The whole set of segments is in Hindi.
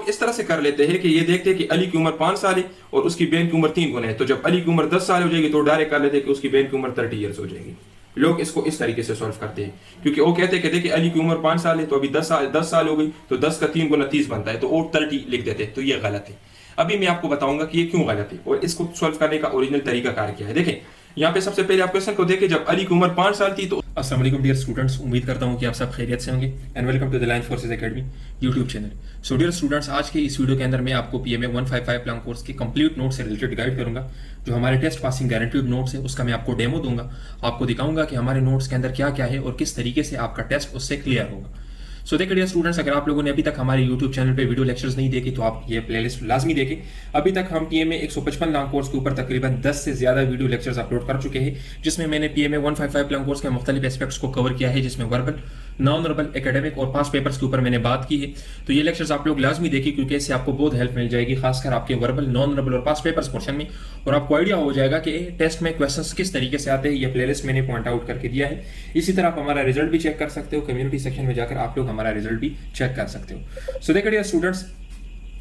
इस तरह से कर लेते हैं कि ये देखते हैं कि अली की उम्र 5 साल है और उसकी बहन की उम्र 3 गुना है, तो जब अली की उम्र 10 साल हो जाएगी तो डायरेक्ट कर लेते हैं कि उसकी बहन की उम्र 30 ईयर्स हो जाएगी। लोग इसको इस तरीके से सॉल्व करते हैं, क्योंकि वो कहते हैं कि अली की उम्र 5 साल है तो अभी 10 साल हो गई, तो 10 का 3 गुना 30 बनता है, तो और 30 लिख देते हैं, तो ये गलत है। अभी मैं आपको बताऊंगा कि ये क्यों गलत है और इसको सॉल्व करने का ओरिजिनल तरीका कार क्या है। देखें यहाँ पे सबसे पहले आप क्वेश्चन को देखें, जब अली की उम्र 5 साल थी तो अस्सलाम वालेकुम डियर स्टूडेंट्स, उम्मीद करता हूँ कि आप सब खैरियत से होंगे and welcome to the line forces academy YouTube channel. So dear students, आज के इस वीडियो के अंदर मैं आपको PMA 155 प्लान कोर्स के कंप्लीट नोट से रिलेटेड गाइड करूंगा। जो हमारे टेस्ट पासिंग गारंटीड नोट्स है उसका मैं आपको डेमो दूंगा, आपको दिखाऊंगा कि हमारे नोट्स के अंदर क्या क्या है और किस तरीके से आपका टेस्ट उससे क्लियर होगा। सो देखिए डियर स्टूडेंट्स, अगर आप लोगों ने अभी तक हमारे यूट्यूब चैनल पे वीडियो लेक्चर्स नहीं देखे तो आप ये प्लेलिस्ट लाजमी देखें। अभी तक हम PMA 155 लॉन्ग कोर्स के ऊपर तकरीबन 10 से ज्यादा वीडियो लेक्चर्स अपलोड कर चुके हैं, जिसमें मैंने PMA 155 लॉन्ग कोर्स के मुख्तलिफ एस्पेक्ट्स को कवर किया है, जिसमें वर्बल, नॉन वर्बल, एकेडमिक और पास पेपर्स के ऊपर मैंने बात की है। तो ये लेक्चर्स आप लोग लाजमी देखिए, क्योंकि इससे आपको बहुत हेल्प मिल जाएगी, खासकर आपके वर्बल, नॉन वर्बल और पास पेपर्स पोर्शन में, और आपको आइडिया हो जाएगा कि टेस्ट में क्वेश्चंस किस तरीके से आते हैं। ये प्लेलिस्ट मैंने पॉइंट आउट करके दिया है। इसी तरह आप हमारा रिजल्ट भी चेक कर सकते हो, कम्युनिटी सेक्शन में जाकर आप लोग हमारा रिजल्ट भी चेक कर सकते हो। सो देखिए स्टूडेंट्स,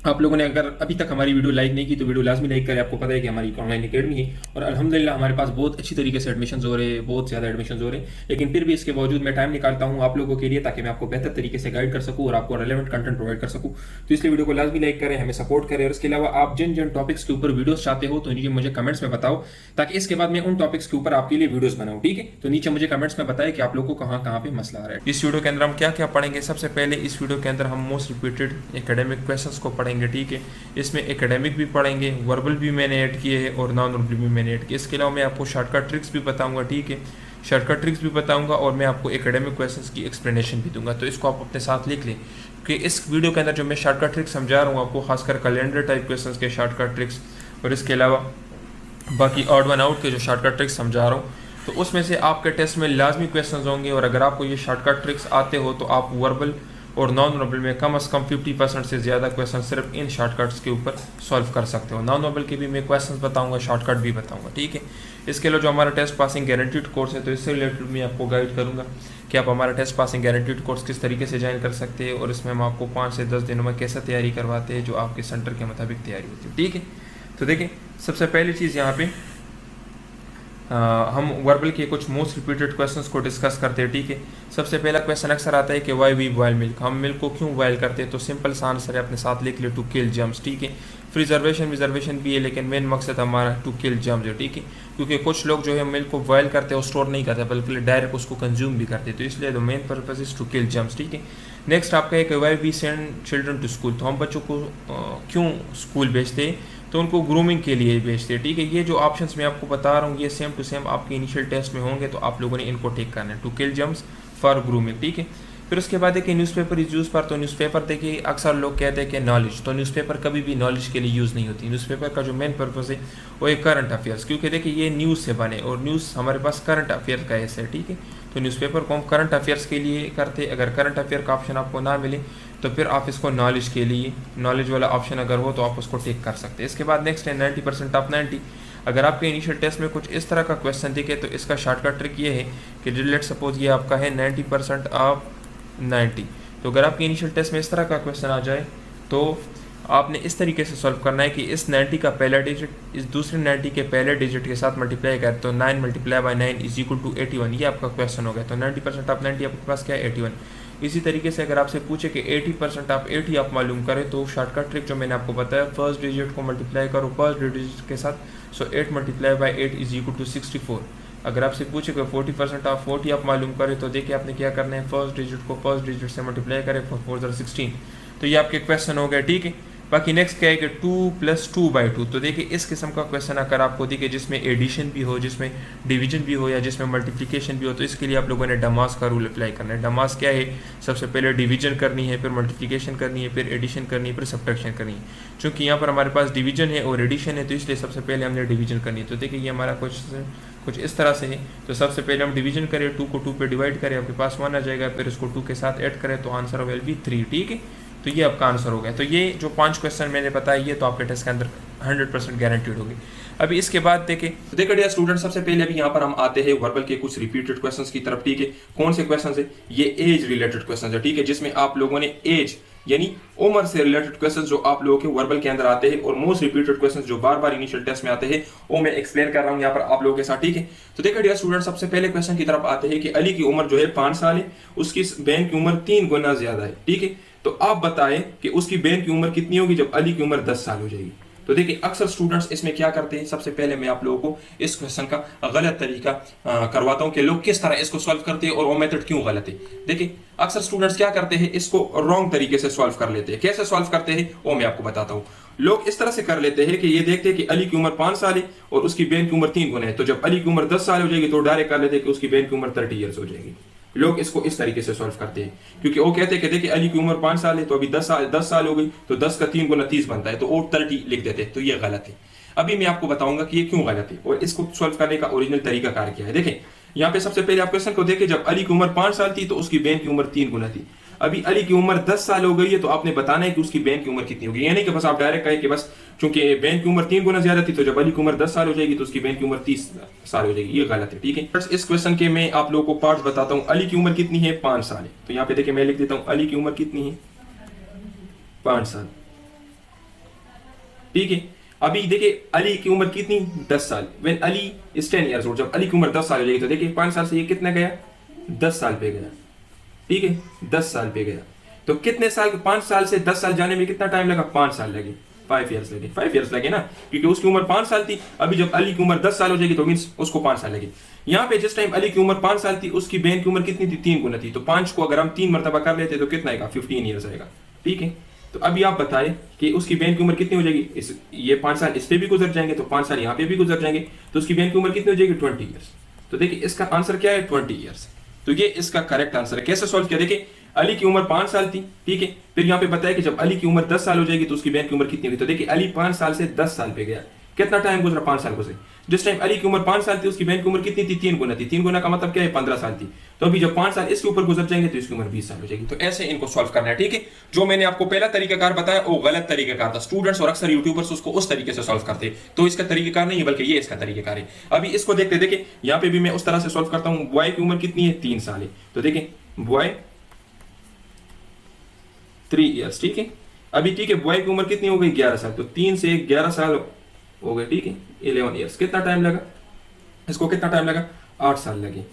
आप लोगों ने अगर अभी तक हमारी वीडियो लाइक नहीं की तो वीडियो लाजमी लाइक करें। आपको पता है कि हमारी ऑनलाइन एकेडमी है और अल्हम्दुलिल्लाह हमारे पास बहुत अच्छी तरीके से एडमिशन हो रहे हैं, बहुत ज़्यादा एडमिशन हो रहे हैं, लेकिन फिर भी इसके बावजूद मैं टाइम निकालता हूँ आप लोगों के लिए, ताकि मैं आपको बेहतर तरीके से गाइड कर सकूँ और आपको रेलेवेंट कंटेंट प्रोवाइड कर सकूँ। तो इसलिए वीडियो को लाजमी लाइक करें, हमें सपोर्ट करें, और इसके अलावा आप जिन जिन टॉपिक्स के ऊपर वीडियोस चाहते हो तो नीचे मुझे कमेंट्स में बताओ, ताकि इसके बाद मैं उन टॉपिक्स के ऊपर आपके लिए वीडियोस बनाऊँ। ठीक है, तो नीचे मुझे कमेंट्स में बताएं कि आप लोगों को कहाँ कहाँ पे मसला आ रहा है। इस वीडियो के अंदर हम क्या क्या पढ़ेंगे। सबसे पहले इस वीडियो के अंदर हम मोस्ट रिपीटेड एकेडमिक क्वेश्चंस को पढ़ेंगे। ठीक है, इसमें एकेडमिक भी पढ़ेंगे, वर्बल भी मैंने ऐड किए हैं और नॉन वर्बल भी मैंने ऐड किए। इसके अलावा मैं आपको शॉर्टकट ट्रिक्स भी बताऊंगा। ठीक है, शॉर्टकट ट्रिक्स भी बताऊंगा और मैं आपको एकेडमिक क्वेश्चंस की एक्सप्लेनेशन भी दूंगा। तो इसको आप अपने साथ लिख लें कि इस वीडियो के अंदर जो मैं शॉर्टकट ट्रिक्स समझा रहा हूँ आपको, खासकर कैलेंडर टाइप क्वेश्चंस के शॉर्टकट ट्रिक्स, और इसके अलावा बाकी ऑड वन आउट के जो शॉर्टकट ट्रिक्स समझा रहा हूँ, तो उसमें से आपके टेस्ट में लाजमी क्वेश्चन होंगे। और अगर आपको ये शॉर्टकट ट्रिक्स आते हो तो आप वर्बल और नॉन वर्बल में कम से कम 50% से ज़्यादा क्वेश्चन सिर्फ इन शॉर्टकट्स के ऊपर सॉल्व कर सकते हो। नॉन वर्बल के भी मैं क्वेश्चंस बताऊंगा, शॉर्टकट भी बताऊंगा। ठीक है, इसके अलावा जो हमारा टेस्ट पासिंग गारंटीड कोर्स है, तो इससे रिलेटेड मैं आपको गाइड करूंगा कि आप हमारा टेस्ट पासिंग गारंटीड कोर्स किस तरीके से ज्वाइन कर सकते हैं, और इसमें हम आपको 5 से 10 दिनों में कैसे तैयारी करवाते हैं, जो आपके सेंटर के मुताबिक तैयारी होती है। ठीक है, तो देखिए सबसे पहली चीज़ यहाँ पे हम वर्बल के कुछ मोस्ट रिपीटेड क्वेश्चंस को डिस्कस करते हैं। ठीक है, सबसे पहला क्वेश्चन अक्सर आता है कि वाई वी बॉयल मिल्क, हम मिल्क को क्यों बॉयल करते हैं। तो सिंपल सा आंसर है, अपने साथ लिख ले, टू किल जर्म्स। ठीक है, प्रिजर्वेशन भी है, लेकिन मेन मकसद हमारा टू किल जर्म्स है। ठीक है, क्योंकि कुछ लोग जो है मिल्क को बॉयल करते हैं, स्टोर नहीं करते, बल्कि डायरेक्ट उसको कंज्यूम भी करते हैं, तो इसलिए the main purpose is to kill germs. ठीक है, नेक्स्ट आपका है कि why we send children to school, तो हम बच्चों को क्यों स्कूल भेजते हैं, तो उनको ग्रूमिंग के लिए भेजते हैं। ठीक है, ये जो ऑप्शंस मैं आपको बता रहा हूँ ये सेम टू सेम आपके इनिशियल टेस्ट में होंगे, तो आप लोगों ने इनको टिक करना है, to kill germs for grooming. ठीक है, फिर उसके बाद देखिए न्यूज़पेपर इज यूज़ फॉर, तो न्यूज़पेपर देखिए अक्सर लोग कहते हैं कि नॉलेज, तो न्यूज़पेपर कभी भी नॉलेज के लिए यूज़ नहीं होती। न्यूज़पेपर का जो मेन पर्पज़ है वो एक करंट अफेयर्स, क्योंकि देखिए ये न्यूज़ से बने और न्यूज़ हमारे पास करंट अफेयर का ऐसा है। ठीक है, तो न्यूज़पेपर को हम करंट अफेयर्स के लिए करते, अगर करंट अफेयर का ऑप्शन आपको ना मिले तो फिर आप इसको नॉलेज के लिए, नॉलेज वाला ऑप्शन अगर हो तो आप उसको टिक कर सकते हैं। इसके बाद नेक्स्ट है 90% ऑफ 90। अगर आपके इनिशियल टेस्ट में कुछ इस तरह का क्वेश्चन दिखे तो इसका शॉर्टकट ट्रिक ये है कि लेट सपोज ये आपका है 90% ऑफ 90, तो अगर आपके इनिशियल टेस्ट में इस तरह का क्वेश्चन आ जाए तो आपने इस तरीके से सॉल्व करना है कि इस 90 का पहला डिजिट इस दूसरे 90 के पहले डिजिट के साथ मल्टीप्लाई करें, तो 9 multiply by 9 is equal to 81। ये आपका क्वेश्चन हो गया। तो 90% ऑफ 90 आपके पास क्या है, 81। इसी तरीके से अगर आपसे पूछे कि 80% ऑफ 80 आप मालूम करें, तो शॉर्टकट ट्रिक जो मैंने आपको बताया, फर्स्ट डिजिट को मल्टीप्लाई करो फर्स्ट डिजिट के साथ, so 8 multiply by 8 is equal to 64। अगर आपसे पूछे कि 40% ऑफ 40 आप मालूम करें, तो देखिए आपने क्या करना है, फर्स्ट डिजिट को फर्स्ट डिजिट से मल्टीप्लाई करें, 4 × 16। तो ये आपके क्वेश्चन हो गए। ठीक है, बाकी नेक्स्ट क्या है कि 2 + 2/2। तो देखिए इस किस्म का क्वेश्चन अगर आपको दिखे जिसमें एडिशन भी हो, जिसमें डिवीजन भी हो, या जिसमें मल्टीप्लिकेशन भी हो, तो इसके लिए आप लोगों ने डमास का रूल अप्लाई करना है। डमास क्या है, सबसे पहले डिवीजन करनी है, फिर मल्टीप्लिकेशन करनी है, फिर एडिशन करनी है, फिर सब्ट्रैक्शन करनी है। चूँकि यहाँ पर हमारे पास डिवीजन है और एडिशन है, तो इसलिए सबसे पहले हमने डिवीजन करनी है। तो देखिए ये हमारा कुछ इस तरह से है। तो सबसे पहले हम डिवीजन करें, 2 को 2 पे डिवाइड करें, आपके पास 1 आ जाएगा, फिर इसको 2 के साथ ऐड करें तो आंसर विल बी 3। ठीक है, तो ये आपका आंसर हो गया। तो ये जो 5 क्वेश्चन मैंने बताया ये तो आपके टेस्ट के अंदर 100% गारंटीड होंगे। अभी इसके बाद देखिए डियर स्टूडेंट, सबसे पहले अभी यहाँ पर हम आते हैं वर्बल के कुछ रिपीटेड क्वेश्चंस की तरफ। ठीक है, कौन से क्वेश्चंस है, ये एज रिलेटेड क्वेश्चंस है। ठीक है, जिसमें आप लोगों ने एज यानी उम्र से रिलेटेड क्वेश्चन जो आप लोगों के वर्बल के अंदर आते हैं और मोस्ट रिपीटेड क्वेश्चन जो बार बार इनिशियल टेस्ट में आते हैं वो मैं एक्सप्लेन कर रहा हूं यहाँ पर आप लोगों के साथ, ठीक है। तो देखिए डियर स्टूडेंट, सबसे पहले क्वेश्चन की तरफ आते हैं कि अली की उम्र जो है 5 साल है, उसकी बहन की उम्र 3 गुना ज्यादा है, ठीक है। तो आप बताएं कि उसकी बहन की उम्र कितनी होगी जब अली की उम्र 10 साल हो जाएगी। तो देखिए अक्सर स्टूडेंट्स इसमें क्या करते हैं, सबसे पहले मैं आप लोगों को इस क्वेश्चन का गलत तरीका करवाता हूं कि लोग किस तरह इसको सॉल्व करते हैं और वो मेथड क्यों गलत है। देखिए अक्सर स्टूडेंट्स क्या करते हैं, इसको रॉन्ग तरीके से सॉल्व कर लेते हैं। कैसे सॉल्व करते हैं वो मैं आपको बताता हूं। लोग इस तरह से कर लेते हैं कि ये देखते हैं कि अली की उम्र 5 साल है और उसकी बहन की उम्र 3 गुना है, तो जब अली की उम्र 10 साल हो जाएगी तो डायरेक्ट कर लेते हैं कि उसकी बहन की उम्र 30 ईयर्स हो जाएगी। लोग इसको इस तरीके से सॉल्व करते हैं क्योंकि वो कहते हैं कि देखिए अली की उम्र 5 साल है तो अभी 10 साल हो गई, तो 10 का 3 गुना 30 बनता है, तो और 30 लिख देते हैं। तो ये गलत है। अभी मैं आपको बताऊंगा कि ये क्यों गलत है और इसको सॉल्व करने का ओरिजिनल तरीका कार क्या है। देखिए यहाँ पे सबसे पहले आप क्वेश्चन को देखें, जब अली की उम्र 5 साल थी तो उसकी बहन की उम्र 3 गुना थी। अभी अली की उम्र 10 साल हो गई है तो आपने बताना है कि उसकी बहन की उम्र कितनी होगी। यानी कि बस आप डायरेक्ट कहें कि बस चूंकि बहन की उम्र 3 गुना ज्यादा थी तो जब अली की उम्र 10 साल हो जाएगी तो उसकी बहन की उम्र 30 साल हो जाएगी। ये गलत है, ठीक है। इस क्वेश्चन के मैं आप लोगों को पार्ट्स बताता हूं। अली की उम्र कितनी है, 5 साल है, तो यहाँ पे देखिए मैं लिख देता हूं अली की उम्र कितनी है, 5 साल, ठीक है। अभी देखिए अली की उम्र कितनी, 10 साल। When Ali is 10 years old, जब अली की उम्र 10 साल हो जाएगी तो देखिए 5 साल से ये कितना गया, 10 साल पे गया, ठीक है, 10 साल पे गया। तो कितने साल, 5 साल से 10 साल जाने में कितना टाइम लगा, 5 साल लगे, 5 ईयर्स लगे, 5 ईयर्स लगे ना, क्योंकि उसकी उम्र 5 साल थी। अभी जब अली की उम्र 10 साल हो जाएगी तो मींस उसको 5 साल लगे। यहाँ पे जिस टाइम अली की उम्र 5 साल थी उसकी बहन की उम्र कितनी थी, 3 गुना थी, तो 5 को अगर हम 3 मरतबा कर लेते तो कितना आएगा, 15 ईयर्स आएगा, ठीक है। तो अभी आप बताएं कि उसकी बहन की उम्र कितनी हो जाएगी, ये 5 साल इस पे भी गुजर जाएंगे तो 5 साल यहाँ पे भी गुजर जाएंगे, तो उसकी बहन की उम्र कितनी हो जाएगी, 20 ईयर्स। तो देखिए इसका आंसर क्या है, 20 ईयर्स। तो ये इसका करेक्ट आंसर है। कैसे सॉल्व किया, देखिए अली की उम्र 5 साल थी, ठीक है। फिर यहाँ पे बताया कि जब अली की उम्र 10 साल हो जाएगी तो उसकी बहन की उम्र कितनी होगी। तो देखिए अली 5 साल से 10 साल पे गया, कितना टाइम गुजरा, 5 साल गुजरे। जिस टाइम अली की उम्र 5 साल थी उसकी बहन की उम्र कितनी थी, 3 गुना थी। 3 गुना का मतलब क्या है, 15 साल थी। तो अभी जब 5 साल इसके ऊपर गुजर जाएंगे तो इसकी उम्र 20 साल हो जाएगी। तो ऐसे इनको सॉल्व करना है, ठीक है। जो मैंने आपको पहला तरीकाकार बताया वो गलत तरीकाकार था। स्टूडेंट्स और अक्सर यूट्यूबर्स उसको उस तरीके से सॉल्व करते, तो इसका तरीकाकार नहीं है बल्कि ये इसका तरीकाकार है। अभी इसको देखते, देखिए यहाँ पे भी मैं उस तरह से सॉल्व करता हूँ। बॉय की उम्र कितनी है, 3 साल है, तो देखिए बॉय 3 ईयर्स, ठीक है। अभी ठीक है, बॉय की उम्र कितनी हो गई, 11 साल, तो 3 से 11 साल हो गए, ठीक है, 11 ईयर्स। कितना टाइम लगा इसको, कितना टाइम लगा, 8 साल लगे,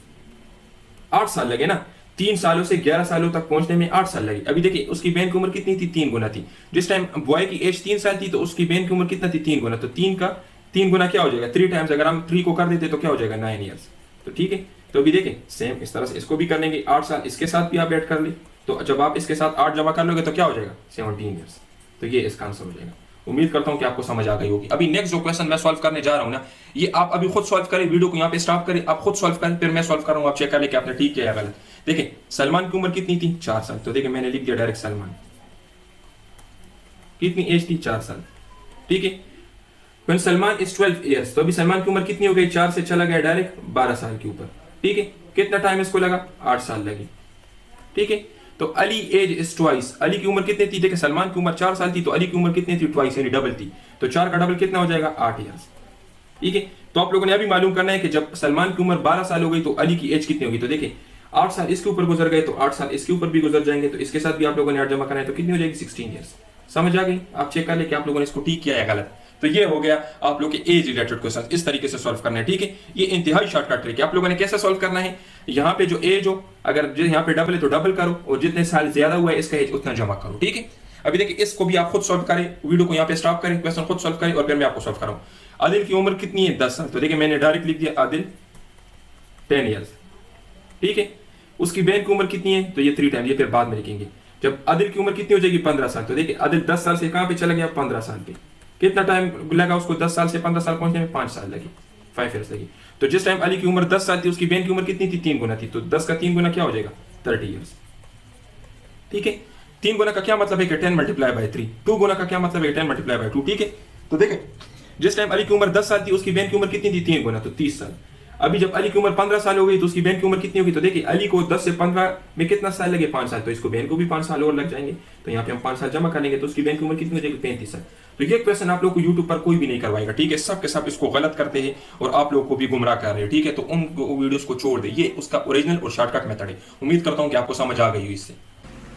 8 साल लगे ना। 3 सालों से 11 सालों तक पहुंचने में 8 साल लगे। अभी देखिए उसकी बहन की उम्र कितनी थी, 3 गुना थी। जिस टाइम बॉय की एज 3 साल थी तो उसकी बहन की उम्र कितना थी, 3 गुना। तो 3 का 3 गुना क्या हो जाएगा, 3 टाइम्स। अगर हम 3 को कर देते तो क्या हो जाएगा, 9 ईयर्स। तो ठीक है, तो अभी देखें सेम इस तरह से इसको भी कर लेंगे। 8 साल इसके साथ भी आप ऐड कर ले, तो जब आप इसके साथ 8 जमा कर लोगे तो क्या हो जाएगा, 17 ईयर्स। तो ये इसका आंसर हो जाएगा। उम्मीद करता हूं कि आपको समझ आ गई होगी। अभी नेक्स्ट जो क्वेश्चन मैं सॉल्व करने जा रहा हूं ना, ये आप अभी खुद सॉल्व करें, वीडियो को यहाँ पे स्टॉप करें, आप खुद सॉल्व करें, फिर मैं सॉल्व करूंगा, आप चेक कर ले कि आपने ठीक किया या गलत। देखिए सलमान की उम्र कितनी थी, 4 साल। तो देखिए मैंने लिख दिया डायरेक्ट सलमान, कितनी एज थी, 4 साल, ठीक है। When सलमान इज 12 ईयर्स, तो अभी सलमान की उम्र कितनी हो गई, 4 से चला गया डायरेक्ट 12 साल के ऊपर, ठीक है। कितना टाइम इसको लगा, 8 साल लगे, ठीक है। तो Ali age is twice, Ali की उम्र कितनी थी, देखिए सलमान की उम्र 4 साल थी तो अली की उम्र कितनी थी, ट्वाइस यानी डबल थी। तो 4 का डबल कितना हो जाएगा, 8 ईयर्स, ठीक है। तो आप लोगों ने अभी मालूम करना है कि जब सलमान की उम्र 12 साल हो गई तो अली की एज कितनी होगी। तो देखिए 8 साल इसके ऊपर गुजर गए तो 8 साल इसके ऊपर भी गुजर जाएंगे, तो इसके साथ भी आप लोगों ने 8 जमा करना है, तो कितनी हो जाएगी, 16 ईयर्स। समझ आ गई, आप चेक कर ले कि आप लोगों ने इसको ठीक किया या गलत। तो ये हो गया आप लोग के एज रिलेटेड क्वेश्चन, इस तरीके से सॉल्व करना है, ठीक है। ये इंतहाई शॉर्टकट ट्रिक है। आप लोगों ने कैसे सॉल्व करना है, यहाँ पे जो एज हो, अगर यहाँ पे डबल है तो डबल करो, और जितने साल ज्यादा हुआ है इसका एज उतना जमा करो, ठीक है। अभी देखिए इसको भी आप खुद सॉल्व करें, वीडियो को यहाँ पे स्टॉप करें, क्वेश्चन खुद सॉल्व करें और फिर मैं आपको सॉल्व कराऊं। आदिल की उम्र कितनी है, 10 साल। तो देखिए मैंने डायरेक्ट लिख दिया आदिल 10 ईयर्स, ठीक है। उसकी बहन की उम्र कितनी है, तो ये 3 टाइम, ये फिर बाद में लिखेंगे। जब आदिल की उम्र कितनी हो जाएगी, 15 साल। तो देखिए आदिल 10 साल से कहां पे चला गया, 15 साल पे। कितना टाइम लगा उसको 10 साल से 15 साल पहुंचने में, 5 साल लगे, 5 ईयर्स लगी। तो जिस टाइम अली की उम्र 10 साल थी उसकी बहन की उम्र कितनी थी, 3 गुना थी। तो 10 का 3 गुना क्या हो जाएगा, 30 ईयर्स, ठीक है। 3 गुना का क्या मतलब है कि 10 मल्टीप्लाई बाय 3। 2 गुना का क्या मतलब है, 10 मल्टीप्लाई बाय 2, ठीक है। तो देखिए जिस टाइम अली की उम्र 10 साल थी उसकी बहन की उम्र कितनी थी, 3 गुना, तो 30 साल। अभी जब अली की उम्र 15 साल हो गई तो उसकी बहन की उम्र कितनी होगी। तो देखिए अली को 10 से 15 में कितना साल लगे, 5 साल। तो इसको बहन को भी 5 साल और लग जाएंगे, तो यहाँ पे हम 5 साल जमा कर लेंगे, तो उसकी बहन की उम्र कितनी हो जाएगी, 35 साल। तो ये क्वेश्चन आप लोग को यूट्यूब पर कोई भी नहीं करवाएगा, ठीक है। सब के सब इसको गलत करते हैं और आप लोग को भी गुमराह कर रहे हैं, ठीक है। तो उन वीडियोस को छोड़ दे, ये उसका ओरिजिनल और शॉर्टकट मेथड है। उम्मीद करता हूँ कि आपको समझ आ गई हो इससे।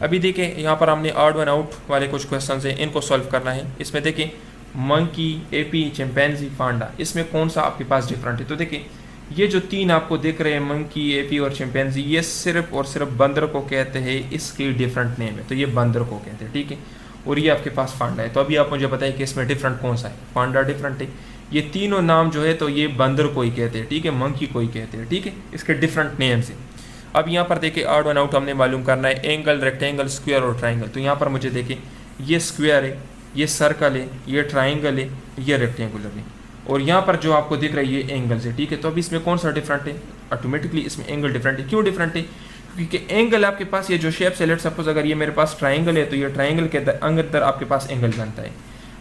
अभी देखिए यहाँ पर हमने ऑड वन आउट वाले कुछ क्वेश्चन हैं, इनको सॉल्व करना है। इसमें देखिए मंकी, एपी, चिंपैंजी, पांडा, इसमें कौन सा आपके पास डिफरेंट है। तो देखिए ये जो तीन आपको दिख रहे हैं मंकी, एपी और चिंपैंजी, ये सिर्फ और सिर्फ बंदर को कहते हैं, इसकी डिफरेंट नेम है, तो ये बंदर को कहते हैं, ठीक है। और ये आपके पास पांडा है। तो अभी आप मुझे बताइए कि इसमें डिफरेंट कौन सा है। पांडा डिफरेंट है, ये तीनों नाम जो है तो ये बंदर को ही कहते हैं, ठीक है, मंकी को ही कहते हैं, ठीक है, इसके डिफरेंट नेम से। अब यहाँ पर देखिए ऑड वन आउट हमने मालूम करना है, एंगल, रेक्टेंगल, स्क्वायर और ट्राइंगल। तो यहाँ पर मुझे देखिए ये स्क्वायर है, ये सर्कल है, ये ट्राइंगल है, ये रेक्टेंगुलर है, और यहाँ पर जो आपको दिख रहा है ये एंगल है, ठीक है। तो अभी इसमें कौन सा डिफरेंट है, ऑटोमेटिकली इसमें एंगल डिफरेंट है। क्यों डिफरेंट है, क्योंकि एंगल आपके पास ये जो शेप से, लेट सपोज अगर ये मेरे पास ट्राइंगल है तो ये ट्राइंगल के अंदर आपके पास एंगल बनता है।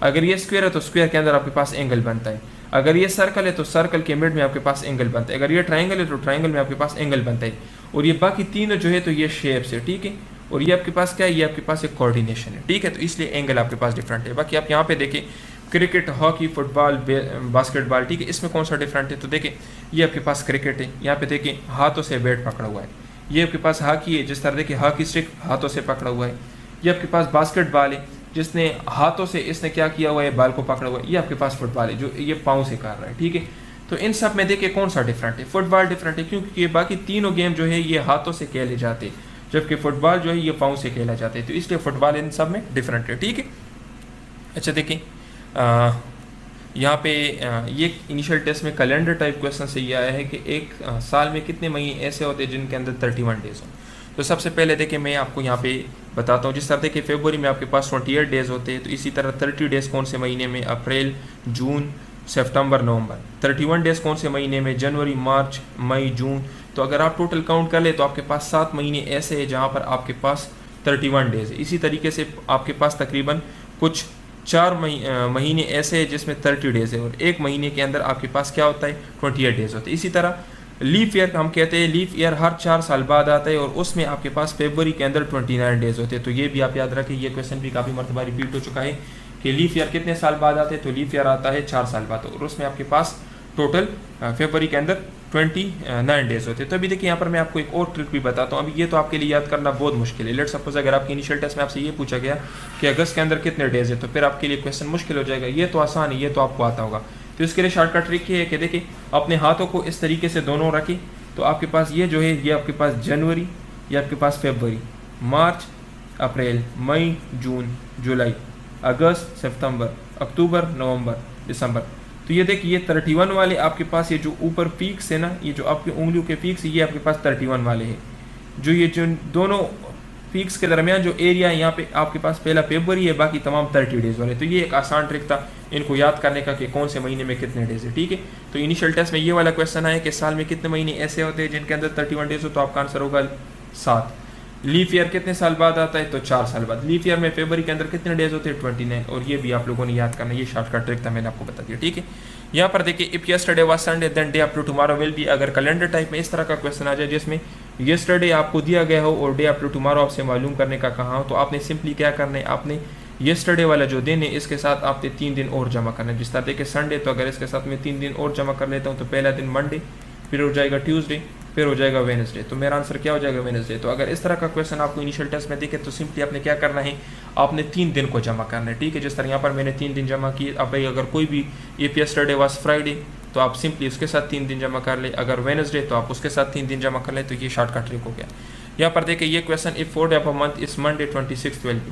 अगर ये स्क्वायर है तो स्क्वायर के अंदर आपके पास एंगल बनता है। अगर ये सर्कल है तो सर्कल के मिड में आपके पास एंगल बनता है। अगर ये ट्राइंगल है तो ट्राइंगल में आपके पास एंगल बनता है। और ये बाकी तीनों जो है तो ये शेप्स है, ठीक है। और ये आपके पास क्या है, ये आपके पास एक कोऑर्डिनेशन है, ठीक है। तो इसलिए एंगल आपके पास डिफरेंट है। बाकी आप यहाँ पे देखें क्रिकेट, हॉकी, फुटबॉल, बास्केटबॉल, ठीक है, इसमें कौन सा डिफरेंट है। तो देखें ये आपके पास क्रिकेट है, यहाँ पे देखें हाथों से बैट पकड़ा हुआ है। ये आपके पास हॉकी है, जिस तरह देखिए हॉकी स्टिक हाथों से पकड़ा हुआ है। ये आपके पास बास्केटबॉल है, जिसने हाथों से इसने क्या किया हुआ है, बाल को पकड़ा हुआ है। ये आपके पास फुटबॉल है, जो ये पाँव से कर रहा है, ठीक है। तो इन सब में देखिए कौन सा डिफरेंट है, फुटबॉल डिफरेंट है, क्योंकि ये बाकी तीनों गेम जो है ये हाथों से खेले जाते हैं, जबकि फुटबॉल जो है ये पाँव से खेला जाता है। तो इसलिए फुटबॉल इन सब में डिफरेंट है, ठीक है। अच्छा देखिए यहाँ पे ये इनिशियल टेस्ट में कैलेंडर टाइप क्वेश्चन से ये आया है कि एक साल में कितने महीने ऐसे होते हैं जिनके अंदर 31 डेज हो। तो सबसे पहले देखिए मैं आपको यहाँ पे बताता हूँ। जिस तरह देखिए फरवरी में आपके पास 28 डेज होते हैं, तो इसी तरह 30 डेज कौन से महीने में, अप्रैल, जून, सितंबर, नवंबर। 31 डेज कौन से महीने में, जनवरी, मार्च, मई, जून। तो अगर आप टोटल काउंट कर ले तो आपके पास 7 महीने ऐसे हैं जहाँ पर आपके पास 31 डेज है। इसी तरीके से आपके पास तकरीबन कुछ 4 महीने ऐसे हैं जिसमें 30 डेज है, और एक महीने के अंदर आपके पास क्या होता है, 28 डेज होते हैं। इसी तरह लीफ ईयर हम कहते हैं, लीफ ईयर हर 4 साल बाद आता है, और उसमें आपके पास फरवरी के अंदर 29 डेज होते हैं। तो ये भी आप याद रखें, ये क्वेश्चन भी काफ़ी मरतबा रिपीट हो चुका है कि लीफ ईयर कितने साल बाद आते हैं। तो लीफ ईयर आता है 4 साल बाद, और उसमें आपके पास टोटल फरवरी के अंदर 29 डेज होते हैं। तो अभी देखिए यहाँ पर मैं आपको एक और ट्रिक भी बताता हूँ। अभी ये तो आपके लिए याद करना बहुत मुश्किल है। लेट सपोज अगर आपके इनिशियल टेस्ट में आपसे ये पूछा गया कि अगस्त के अंदर कितने डेज है, तो फिर आपके लिए क्वेश्चन मुश्किल हो जाएगा। ये तो आसान है, ये तो आपको आता होगा। तो इसके लिए शॉर्टकट ट्रिक ये है कि देखिए अपने हाथों को इस तरीके से दोनों रखें, तो आपके पास ये जो है ये आपके पास जनवरी, ये आपके पास फरवरी, मार्च, अप्रैल, मई, जून, जुलाई, अगस्त, सितंबर, अक्टूबर, नवंबर, दिसंबर। तो ये देखिए ये 31 वाले आपके पास, ये जो ऊपर पीक्स है ना, ये जो आपकी उंगलियों के पीक्स है, ये आपके पास 31 वाले हैं। जो ये जो दोनों पीक्स के दरमियान जो एरिया है यहाँ पे आपके पास पहला फरवरी है, बाकी तमाम 30 डेज वाले। तो ये एक आसान ट्रिक था इनको याद करने का कि कौन से महीने में कितने डेज है, ठीक है। तो इनिशियल टेस्ट में ये वाला क्वेश्चन आया कि साल में कितने महीने ऐसे होते हैं जिनके अंदर 31 डेज हो, तो आपका आंसर होगा 7। लीफ ईयर कितने साल बाद आता है, तो 4 साल बाद। लीफ ईयर में फरवरी के अंदर कितने डेज होते हैं, 29। और ये भी आप लोगों ने याद करना, ये शॉर्टकट ट्रिक था, मैंने आपको बता दिया, ठीक है। यहाँ पर देखिए if yesterday was Sunday then day after tomorrow will be. अगर कैलेंडर टाइप में इस तरह का क्वेश्चन आ जाए जिसमें यस्टरडे आपको दिया गया हो और डे आफ्टर टुमारो आपसे मालूम करने का कहा हो, तो आपने सिंपली क्या करना है, आपने यस्टरडे वाला जो दिन है इसके साथ आपने 3 दिन और जमा करना है। जिस तरह देखिए संडे, तो अगर इसके साथ मैं 3 दिन और जमा कर लेता हूँ तो पहला दिन मंडे, फिर हो जाएगा ट्यूसडे, फिर हो जाएगा वेडनेसडे। तो मेरा आंसर क्या हो जाएगा, वेडनेसडे। तो अगर इस तरह का क्वेश्चन आपको इनिशियल टेस्ट में दिखे तो सिंपली आपने क्या करना है, आपने 3 दिन को जमा करना है, ठीक है। जिस तरह यहाँ पर मैंने 3 दिन जमा किए। अब भाई अगर कोई भी इफ यस्टरडे वाज फ्राइडे तो आप सिंपली उसके साथ 3 दिन जमा कर ले। अगर वेडनेसडे तो आप उसके साथ 3 दिन जमा कर ले। तो ये शॉर्टकट ट्रिक हो गया। यहाँ पर देखिए ये question if 4 day of a month इस मंडे 26 विल बी।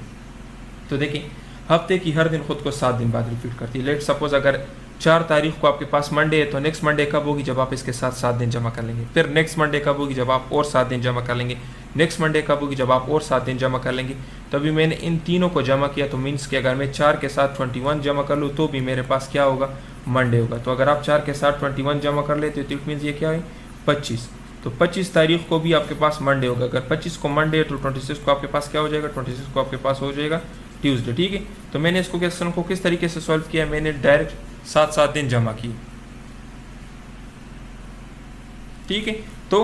तो देखिए हफ्ते की हर दिन खुद को 7 दिन बाद रिपीट करती है। लेट सपोज अगर 4 तारीख को आपके पास मंडे है, तो नेक्स्ट मंडे कब होगी, जब आप इसके साथ 7 दिन जमा कर लेंगे। फिर नेक्स्ट मंडे कब होगी, जब आप और 7 दिन जमा कर लेंगे। नेक्स्ट मंडे कब होगी, जब आप और 7 दिन जमा कर लेंगे। तो अभी मैंने इन तीनों को जमा किया, तो मीन्स कि अगर मैं 4 के साथ 21 जमा कर लूँ तो भी मेरे पास क्या होगा, मंडे होगा। तो अगर आप 4 के साथ 21 जमा कर लेते हो तो इट मीन्स ये क्या है, 25। तो 25 तारीख को भी आपके पास मंडे होगा। अगर 25 को मंडे है तो 26 को आपके पास क्या हो जाएगा, 26 को आपके पास हो जाएगा ट्यूसडे, ठीक है। तो मैंने इसको क्वेश्चन को किस तरीके से सॉल्व किया, मैंने डायरेक्ट 7-7 दिन जमा किए, ठीक है। तो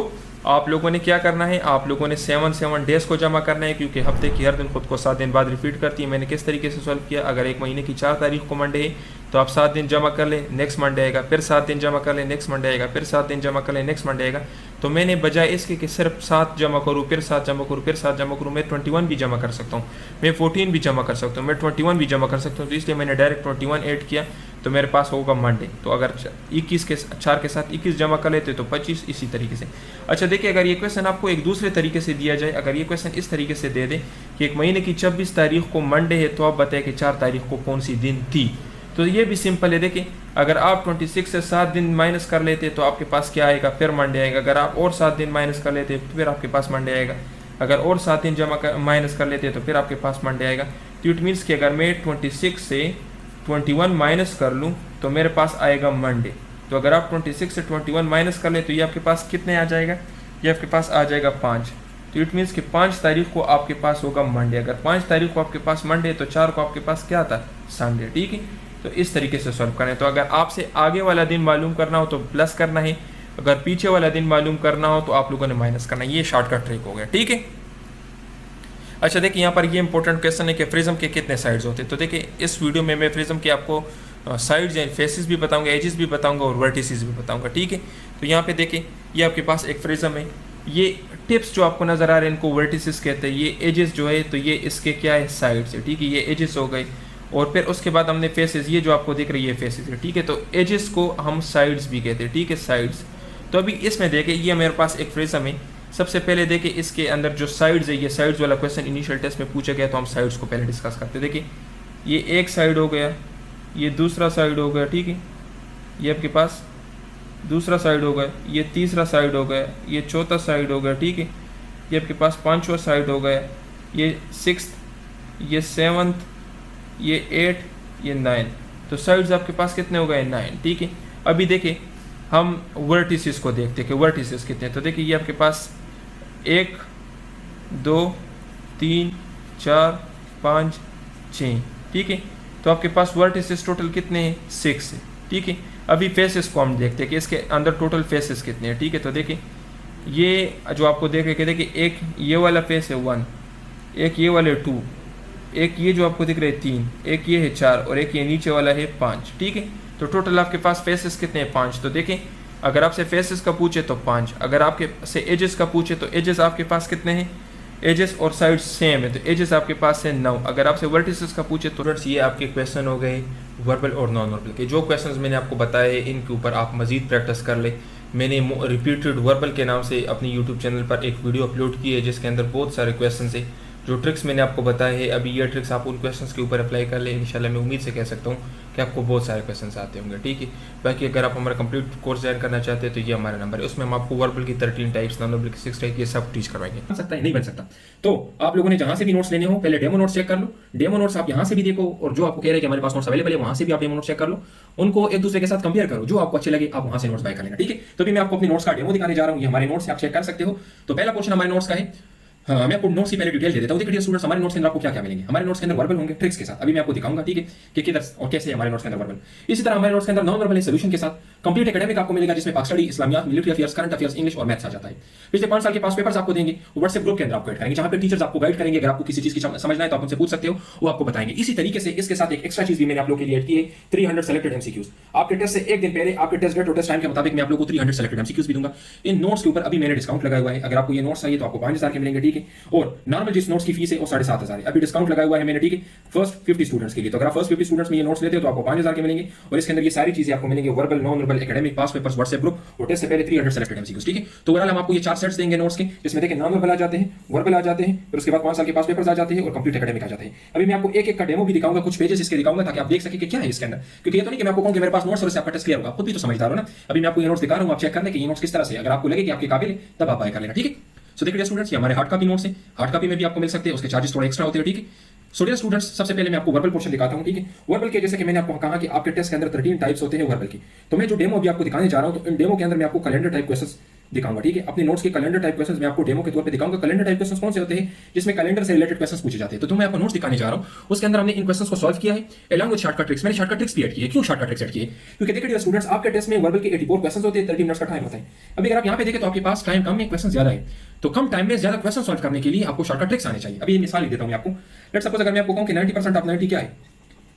आप लोगों ने क्या करना है, आप लोगों ने 7-7 डेज को जमा करना है, क्योंकि हफ्ते की हर दिन खुद को 7 दिन बाद रिपीट करती है। मैंने किस तरीके से सॉल्व किया, अगर एक महीने की 4 तारीख को मंडे है तो आप 7 दिन जमा कर लें, नेक्स्ट मंडे आएगा, फिर 7 दिन जमा कर लें, नेक्स्ट मंडे आएगा, फिर 7 दिन जमा कर लें, नेक्स्ट मंडे आएगा। तो मैंने बजाय इसके कि सिर्फ 7 जमा करूँ, फिर 7 जमा करूँ, फिर 7 जमा करूँ, मैं 21 भी जमा कर सकता हूँ, मैं 14 भी जमा कर सकता हूँ, मैं 21 भी जमा कर सकता हूँ। तो इसलिए मैंने डायरेक्ट 21 ऐड किया, तो मेरे पास होगा मंडे। तो अगर 21 के 4 के साथ 21 जमा कर लेते तो 25, इसी तरीके से। अच्छा देखिए, अगर ये क्वेश्चन आपको एक दूसरे तरीके से दिया जाए, अगर ये क्वेश्चन इस तरीके से दे दे कि एक महीने की 26 तारीख को मंडे है, तो आप बताएं कि 4 तारीख को कौन सी दिन थी। तो ये भी सिंपल है। देखिए, अगर आप 26 से 7 दिन माइनस कर लेते तो आपके पास क्या आएगा, फिर मंडे आएगा। अगर आप और 7 दिन माइनस कर लेते तो फिर आपके पास मंडे आएगा। अगर और 7 दिन माइनस कर लेते तो फिर आपके पास मंडे आएगा। तो इट मीन्स कि अगर मैं 26 से 21 माइनस कर लूँ तो मेरे पास आएगा मंडे। तो अगर आप 26 से 21 माइनस कर ले तो ये आपके पास कितने आ जाएगा, ये आपके पास आ जाएगा 5। तो इट मीन्स कि 5 तारीख को आपके पास होगा मंडे। अगर 5 तारीख को आपके पास मंडे तो 4 को आपके पास क्या था, संडे। ठीक है, तो इस तरीके से सॉल्व करें। तो अगर आपसे आगे वाला दिन मालूम करना हो तो प्लस करना है, अगर पीछे वाला दिन मालूम करना हो तो आप लोगों ने माइनस करना है। ये शॉर्टकट ट्रिक हो गया। ठीक है। अच्छा देखिए, यहाँ पर ये इंपॉर्टेंट क्वेश्चन है कि प्रिज्म के कितने साइड्स होते हैं। तो देखिए, इस वीडियो में मैं प्रिज्म के आपको साइड्स एंड फेसेस भी बताऊंगा, एजेस भी बताऊंगा और वर्टिसेस भी बताऊंगा। ठीक है, तो यहाँ पे देखिए, ये आपके पास एक प्रिज्म है। ये टिप्स जो आपको नज़र आ रहे हैं इनको वर्टिसेस कहते हैं। ये एजेस जो है तो ये इसके क्या है, साइड्स है। ठीक है, ये एजेस हो गए। और फिर उसके बाद हमने फेसेस, ये जो आपको दिख रही है फेसेस है। ठीक है, तो एजेस को हम साइड्स भी कहते हैं। ठीक है, साइड्स। तो अभी इसमें देखें, ये मेरे पास एक प्रिज्म है। सबसे पहले देखिए, इसके अंदर जो साइड्स है, ये साइड्स वाला क्वेश्चन इनिशियल टेस्ट में पूछा गया, तो हम साइड्स को पहले डिस्कस करते हैं। देखिए, ये एक साइड हो गया, ये दूसरा साइड हो गया। ठीक है, ये आपके पास दूसरा साइड हो गया, ये तीसरा साइड हो गया, ये चौथा साइड हो गया। ठीक है, ये आपके पास 5वां साइड हो गया, ये 6th, ये 7th, ये 8, ये 9। तो साइड्स आपके पास कितने हो गए, 9। ठीक है, अभी देखिए हम वर्टिसेस को देखते हैं कि वर्टिसेस कितने हैं। तो देखिए, ये आपके पास 1 2 3 4 5 6। ठीक है, तो आपके पास वर्टिसेस टोटल कितने हैं, 6 है। ठीक है, अभी फेसेस को हम देखते हैं कि इसके अंदर टोटल फेसेस कितने हैं। ठीक है, तो देखिए, ये जो आपको देख रहे देखिए, एक ये वाला फेस है 1, एक ये वाले 2, एक ये जो आपको दिख रहे 3, एक ये है 4 और एक ये नीचे वाला है 5। ठीक है, तो टोटल आपके पास फेसेस कितने हैं, 5। तो देखें, अगर आपसे फेसेस का पूछे तो 5, अगर आपके से एजेस का पूछे तो एजेस आपके पास कितने हैं, एजेस और साइड्स सेम है, तो एजेस आपके पास है 9। अगर आपसे वर्टिसेस का पूछे तो ये आपके क्वेश्चन हो गए वर्बल और नॉन वर्बल के। जो क्वेश्चंस मैंने आपको बताए इनके ऊपर आप मजीद प्रैक्टिस कर ले। मैंने रिपीटेड वर्बल के नाम से अपनी यूट्यूब चैनल पर एक वीडियो अपलोड की है जिसके अंदर बहुत सारे क्वेश्चन है। जो ट्रिक्स मैंने आपको बताए हैं, अभी ये ट्रिक्स आप उन क्वेश्चंस के ऊपर अप्लाई कर ले। इंशाल्लाह मैं उम्मीद से कह सकता हूँ कि आपको बहुत सारे क्वेश्चंस आते होंगे। ठीक है, बाकी अगर आप हमारा कंप्लीट कोर्स ज्वाइन करना चाहते हैं तो ये हमारा नंबर है, उसमें हम आपको वर्बल की 13 टाइप्स, नॉन वर्बल की 6 टाइप, ये सब टीच करवाएंगे। बन सकता है, नहीं बन सकता। तो आप लोगों ने जहां से भी नोट्स लेने हो पहले डेमो नोट्स चेक कर लो। डेमो नोट्स आप यहां से भी देखो और जो आपको कह रहे हैं कि हमारे पास नोट्स अवेलेबल है वहां से भी आप डेमो नोट्स चेक कर लो। उनको एक दूसरे के साथ कंपेयर करो, जो आपको अच्छे लगे आप वहां से नोट्स बाय कर लेना। ठीक है, तो अभी मैं आपको अपनी नोट्स का डेमो दिखाने जा रहा हूं। ये हमारे नोट्स आप चेक कर सकते हो। तो पहला पोर्शन हमारे नोट्स का है। हाँ, मैं आपको नोट्स की पहले डिटेल दे देता हूँ। देखिए स्टूडेंट्स, हमारे नोट्स के अंदर आपको क्या क्या मिलेंगे। हमारे नोट्स के अंदर वर्बल होंगे ट्रिक्स के साथ, अभी मैं आपको दिखाऊंगा। ठीक है, कि किधर और कैसे हमारे नोट्स के अंदर वर्बल। इसी तरह हमारे नोट्स के अंदर नॉन वर्बल सोल्यूशन के साथ कंप्लीट एकेडमिक आपको मिलेगा, जिसमें पाक स्टडी, इस्लामियात, military affairs, current affairs, English और मैथ्स आ जाता है। पिछले 5 साल के पास पेपर्स आपको देंगे, व्हाट्सएप ग्रुप के अंदर आपको ऐड करेंगे, जहां पे टीचर्स आपको गाइड करेंगे। अगर आपको किसी चीज की समझना है तो आप उनसे पूछ सकते हो, वो आपको बताएंगे। इसी तरीके से इसके साथ एक एक्स्ट्रा चीज भी मैंने आप लोगों के लिए ऐड की है, 300 सेलेक्टेड एमसीक्यूज। आपके टेस्ट से एक दिन पहले आपके टेस्ट डेट और टेस्ट टाइम के मुताबिक मैं आप लोगों को 300 सेलेक्टेड एमसीक्यूज भी दूंगा। इन नोट्स के ऊपर अभी मैंने डिस्काउंट लगाया हुआ है। अगर आपको ये नोट्स चाहिए तो आपको 5000 के मिलेंगे। ठीक है, और नॉर्मल जिस नोट्स की फीस है वो 7500 है। अभी डिस्काउंट लगाया हुआ है मैंने। ठीक है, फर्स्ट 50 स्टूडेंट्स के लिए। तो अगर आप फर्स्ट 50 स्टूडेंट्स में ये नोट्स लेते हो तो आपको 5000 के मिलेंगे और इसके अंदर ये सारी चीजें आपको मिलेंगे, वर्बल, नॉन वर्बल, एकेडमिक, पास पेपर्स, व्हाट्सएप ग्रुप और टेस्ट से पहले 300 सेलेक्टेड एमसीक्यूज। ठीक है, तो ओवरऑल हम आपको ये 4 सेट्स देंगे नोट्स के, जिसमें देखिए नॉन वर्बल आ जाते हैं, वर्बल आ जाते हैं, फिर उसके बाद 5 साल के पास पेपर्स आ जाते हैं और कंप्लीट एकेडमिक आ जाते हैं। अभी मैं आपको एक एक का डेमो भी दिखाऊंगा, कुछ पेजेस इसके दिखाऊंगा ताकि आप देख सकें कि क्या है इसके अंदर। क्योंकि ये तो नहीं कि मैं आपको कहूं कि मेरे पास नोट्स और इससे आपका टेस्ट क्लियर होगा, खुद भी तो समझदार हो ना। अभी मैं आपको ये नोट्स दिखा रहा हूं, आप चेक कर लें कि ये नोट्स किस तरह से, अगर आपको लगे कि आपके काबिल है तब आप बाय कर लेना। ठीक है, सो देखिए स्टूडेंट्स, ये हमारे हार्ड कॉपी नोट्स हैं। हार्ड कॉपी में भी आपको मिल सकते हैं, उसके चार्जेस थोड़े एक्स्ट्रा होते हैं। ठीक है, सो डियर स्टूडेंट्स, सबसे पहले मैं आपको वर्बल पोर्शन दिखाता हूं। ठीक है, वर्बल के जैसे कि मैंने आपको कहा कि आपके टेस्ट के अंदर 13 टाइप्स होते हैं वर्बल की। तो मैं जो डेमो अभी आपको दिखाने जा रहा हूं, तो इन डेमो के अंदर मैं आपको कैलेंडर टाइप क्वेश्चंस दिखाऊंगा। ठीक है, अपने नोट्स के कैलेंडर टाइप क्वेश्चंस मैं आपको डेमो के तौर पे दिखाऊंगा। कैलेंडर टाइप क्वेश्चंस कौन से होते हैं, जिसमें कैलेंडर से रिलेटेड क्वेश्चंस पूछे जाते हैं। तो मैं आपको नोट्स दिखाने जा रहा हूं, उसके अंदर हमने इन क्वेश्चंस को सॉल्व किया है अलॉन्ग विद शॉर्टकट ट्रिक्स। मैंने शॉर्टकट ट्रिक्स भी ऐड की है। क्यों शॉर्टकट ट्रिक्स ऐड की है? क्योंकि देखिए स्टूडेंट्स, आपके टेस्ट में वर्बल के 84 क्वेश्चंस होते हैं, 30 मिनट्स का टाइम होता है। अभी अगर आप यहां पे देखें तो आपके पास टाइम कम है, क्वेश्चन ज्यादा है। तो कम टाइम में ज्यादा क्वेश्चन सॉल्व करने के लिए आपको शॉर्टकट ट्रिक्स आने चाहिए। अभी ये मिसाल लिख देता हूं मैं आपको। लेट्स सपोज अगर मैं आपको कहूं कि 90% ऑफ 90 क्या है,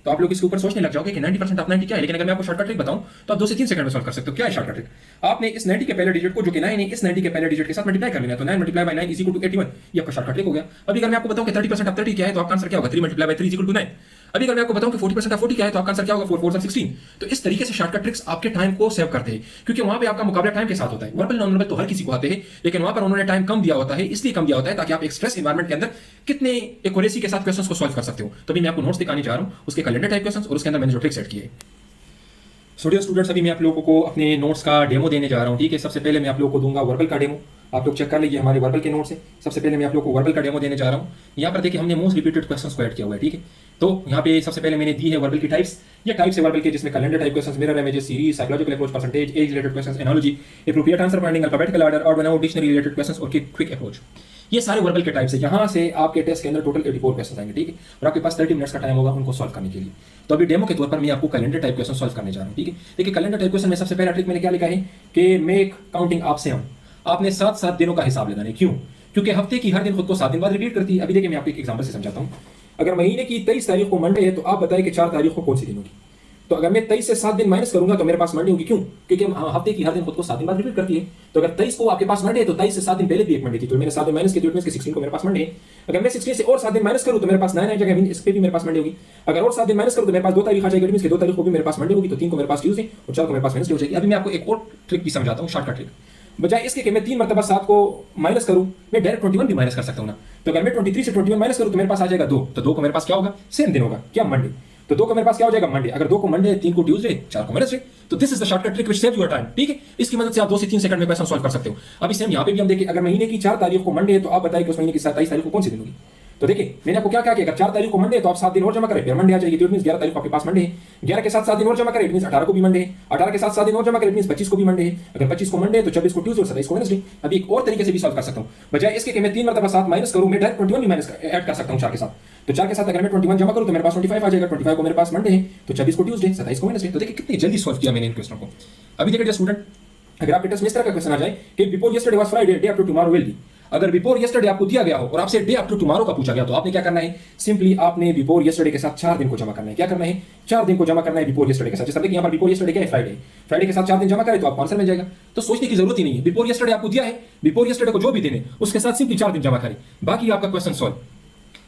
तो आप लोग इसके ऊपर सोचने लग जाओगे कि 90% ऑफ 90 क्या है। लेकिन अगर मैं आपको शॉर्टकट ट्रिक बताऊं तो आप 2 से 3 सेकंड में सॉल्व कर सकते हो। क्या है शॉर्टकट ट्रिक? आपने इस 90 के पहले डिजिट को, जो कि 9 है, इस 90 के पहले डिजिट के साथ मल्टीप्लाई कर लेना है। तो 9 multiply by 9 is equal to 81। ये आपका शॉर्टकट ट्रिक हो गया। अभी अगर मैं आपको बताऊं कि 30% ऑफ 30 क्या है, तो आपका आंसर क्या होगा? 3 multiply by 3 is equal to 9। अभी अगर मैं आपको बताऊं कि 40% ऑफ 40 क्या है, तो आपका आंसर क्या होगा? 4 4 16। तो इस तरीके से शॉर्टकट ट्रिक्स आपके टाइम को सेव करते हैं, क्योंकि वहां पे आपका मुकाबला टाइम के साथ होता है। वर्बल नॉन वर्बल तो हर किसी को आते हैं, लेकिन वहां पर उन्होंने टाइम कम दिया होता है। इसलिए कम दिया होता है ताकि आप एक स्ट्रेस एनवायरनमेंट के अंदर कितने एक्यूरेसी के साथ क्वेश्चंस को सॉल्व कर सकते हो। तो अभी मैं आपको नोट्स दिखाने जा रहा हूं, उसके कैलेंडर टाइप क्वेश्चंस और उसके अंदर मैंने जो ट्रिक सेट की है। स्टूडेंट्स, अभी मैं आप लोगों को अपने नोट्स का डेमो देने जा रहा हूं। ठीक है, सबसे पहले मैं आप लोगों को दूंगा वर्बल का डेमो। आप लोग चेक कर लीजिए, हमारे वर्बल के नोट्स है। सबसे पहले मैं आप लोगों को वर्बल का डेमो देने जा रहा हूं। यहाँ पर देखिए हमने मोस्ट रिपीटेड क्वेश्चंस को ऐड किया हुआ है। ठीक है, तो यहाँ पे सबसे पहले मैंने दी है वर्बल की टाइप्स। ये टाइप्स है वर्बल के, जिसमें calendar type questions, mirror images, series, psychological approach, percentage, age related questions, analogy, appropriate answer finding, alphabetical order, और बनाओ डिक्शनरी रिलेटेड क्वेश्चंस और क्विक अप्रोच। ये सारे वर्बल के टाइप्स है। यहाँ से आपके टेस्ट के अंदर टोटल 84 क्वेश्चन आएंगे। ठीक है, और आपके पास 30 मिनट्स का टाइम होगा उनको सॉल्व करने के लिए। तो अभी डेमो के तौर पर मैं आपको कैलेंडर टाइप क्वेश्चन सॉल्व करने जा रहा हूँ। ठीक है, देखिए कैलेंडर टाइप क्वेश्चन में सबसे पहला ट्रिक मैंने क्या लिखा है कि मेक काउंटिंग आप से हम। आपने 7 दिनों का हिसाब लगाना है। क्यों? क्योंकि हफ्ते की हर दिन खुद को 7 दिन बाद रिपीट करती है। अभी देखिए मैं आपको एक एग्जांपल से समझाता हूँ। अगर महीने की 23 तारीख को मंडे है, तो आप बताइए कि 4 तारीख को कौन सी दिन होगी। तो अगर मैं 23 से 7 दिन माइनस करूंगा तो मेरे पास मंडे होगी। क्यों? क्योंकि हफ्ते की हर दिन खुद को 7 दिन बाद रिपीट करती है। तो अगर 23 को आपके पास मंडे है, तो 23 से 7 दिन पहले भी एक मंडे थी, तो मैंने 7 दिन माइनस की, तो 16 को मेरे पास मंडे है। अगर मैं 16 से और 7 दिन माइनस करूं तो मेरे पास 9 आ जाएगा, इस पे भी मेरे पास मंडे होगी। अगर और 7 दिन माइनस करूं तो मेरे पास 2 तारीख आ जाएगी, इसके 2 तारीख को भी मेरे पास मंडे होगी। तो 3 को मेरे पास ट्यूसडे और 4 को मेरे पास वेडनेसडे हो जाएगी। अभी मैं आपको एक और ट्रिक भी समझाता हूं, शॉर्टकट ट्रिक। बजाय इसके कि मैं 3 मरतबा 7 को माइनस करूं, मैं डायरेक्ट 21 भी माइनस कर सकता हूं ना। तो अगर मैं 23 से 21 माइनस करूं तो मेरे पास आ जाएगा 2। तो 2 को मेरे पास क्या होगा? सेम दिन होगा। क्या? मंडे। तो 2 को मेरे पास क्या हो जाएगा? मंडे। अगर 2 को मंडे, 3 को ट्यूसडे, 4 को वेडनेसडे। तो this is the shortcut trick which saves your time. ठीक है, इसकी मदद से आप 2 से 3 सेकंड में क्वेश्चन सॉल्व कर सकते हो। अभी सेम यहाँ पे भी हम देखिए, अगर महीने की 4 तारीख को मंडे है, तो आप बताइए कि उस महीने की 27 तारीख को कौन सी दिन होगी। तो देखिए मैंने आपको क्या किया कि अगर 4 तारीख को मंडे है, तो आप 7 दिन और जमा करें, फिर मंडे आ जाएगी। तो इट मींस 11 तारीख को आपके पास मंडे है। 11 के साथ 7 दिन और जमा करें, इट मींस 18 को भी मंडे है। 18 के साथ 7 दिन और जमा करें, इट मींस 25 को भी मंडे है। अगर 25 को मंडे है, तो 26 को ट्यूसडे और 27 को वेडनेसडे। अभी एक और तरीके से भी सॉल्व कर सकता हूं। बजाय इसके कि मैं 3 मरतबा 7 माइनस करूं, मैं डायरेक्ट 21 भी माइनस ऐड कर सकता हूं 4 के साथ। तो 4 के साथ अगर मैं 21 जमा करूं तो मेरे पास 25 आ जाएगा। 25 को मेरे पास मंडे है, तो 26 को ट्यूसडे, 27 को वेडनेसडे। तो देखिए कितनी जल्दी सॉल्व किया मैंने इन क्वेश्चन को। अभी देखिए स्टूडेंट, अगर आपके टेस्ट में इस तरह का क्वेश्चन आ जाए कि before yesterday was Friday, day after tomorrow will be. अगर बिफोर यस्टरडे आपको दिया गया हो और आपसे डे आफ्टर टुमारो का पूछा गया, तो आपने क्या करना है? सिंपली आपने बिफोर यस्टरडे के साथ 4 दिन को जमा करना है। क्या करना है? 4 दिन को जमा करना है बिफोर यस्टरडे के साथ। जैसे देखिए यहाँ पर बिफोर यस्टरडे क्या है? फ्राइडे। फ्राइडे के साथ 4 दिन जमा करें तो आपको आंसर मिल जाएगा। तो सोचने की जरूरत ही नहीं है। बिफोर यस्टरडे आपको दिया है, बिफोर यस्टरडे को जो भी दिन है उसके साथ सिंपली 4 दिन जमा करें, बाकी आपका क्वेश्चन सॉल्व।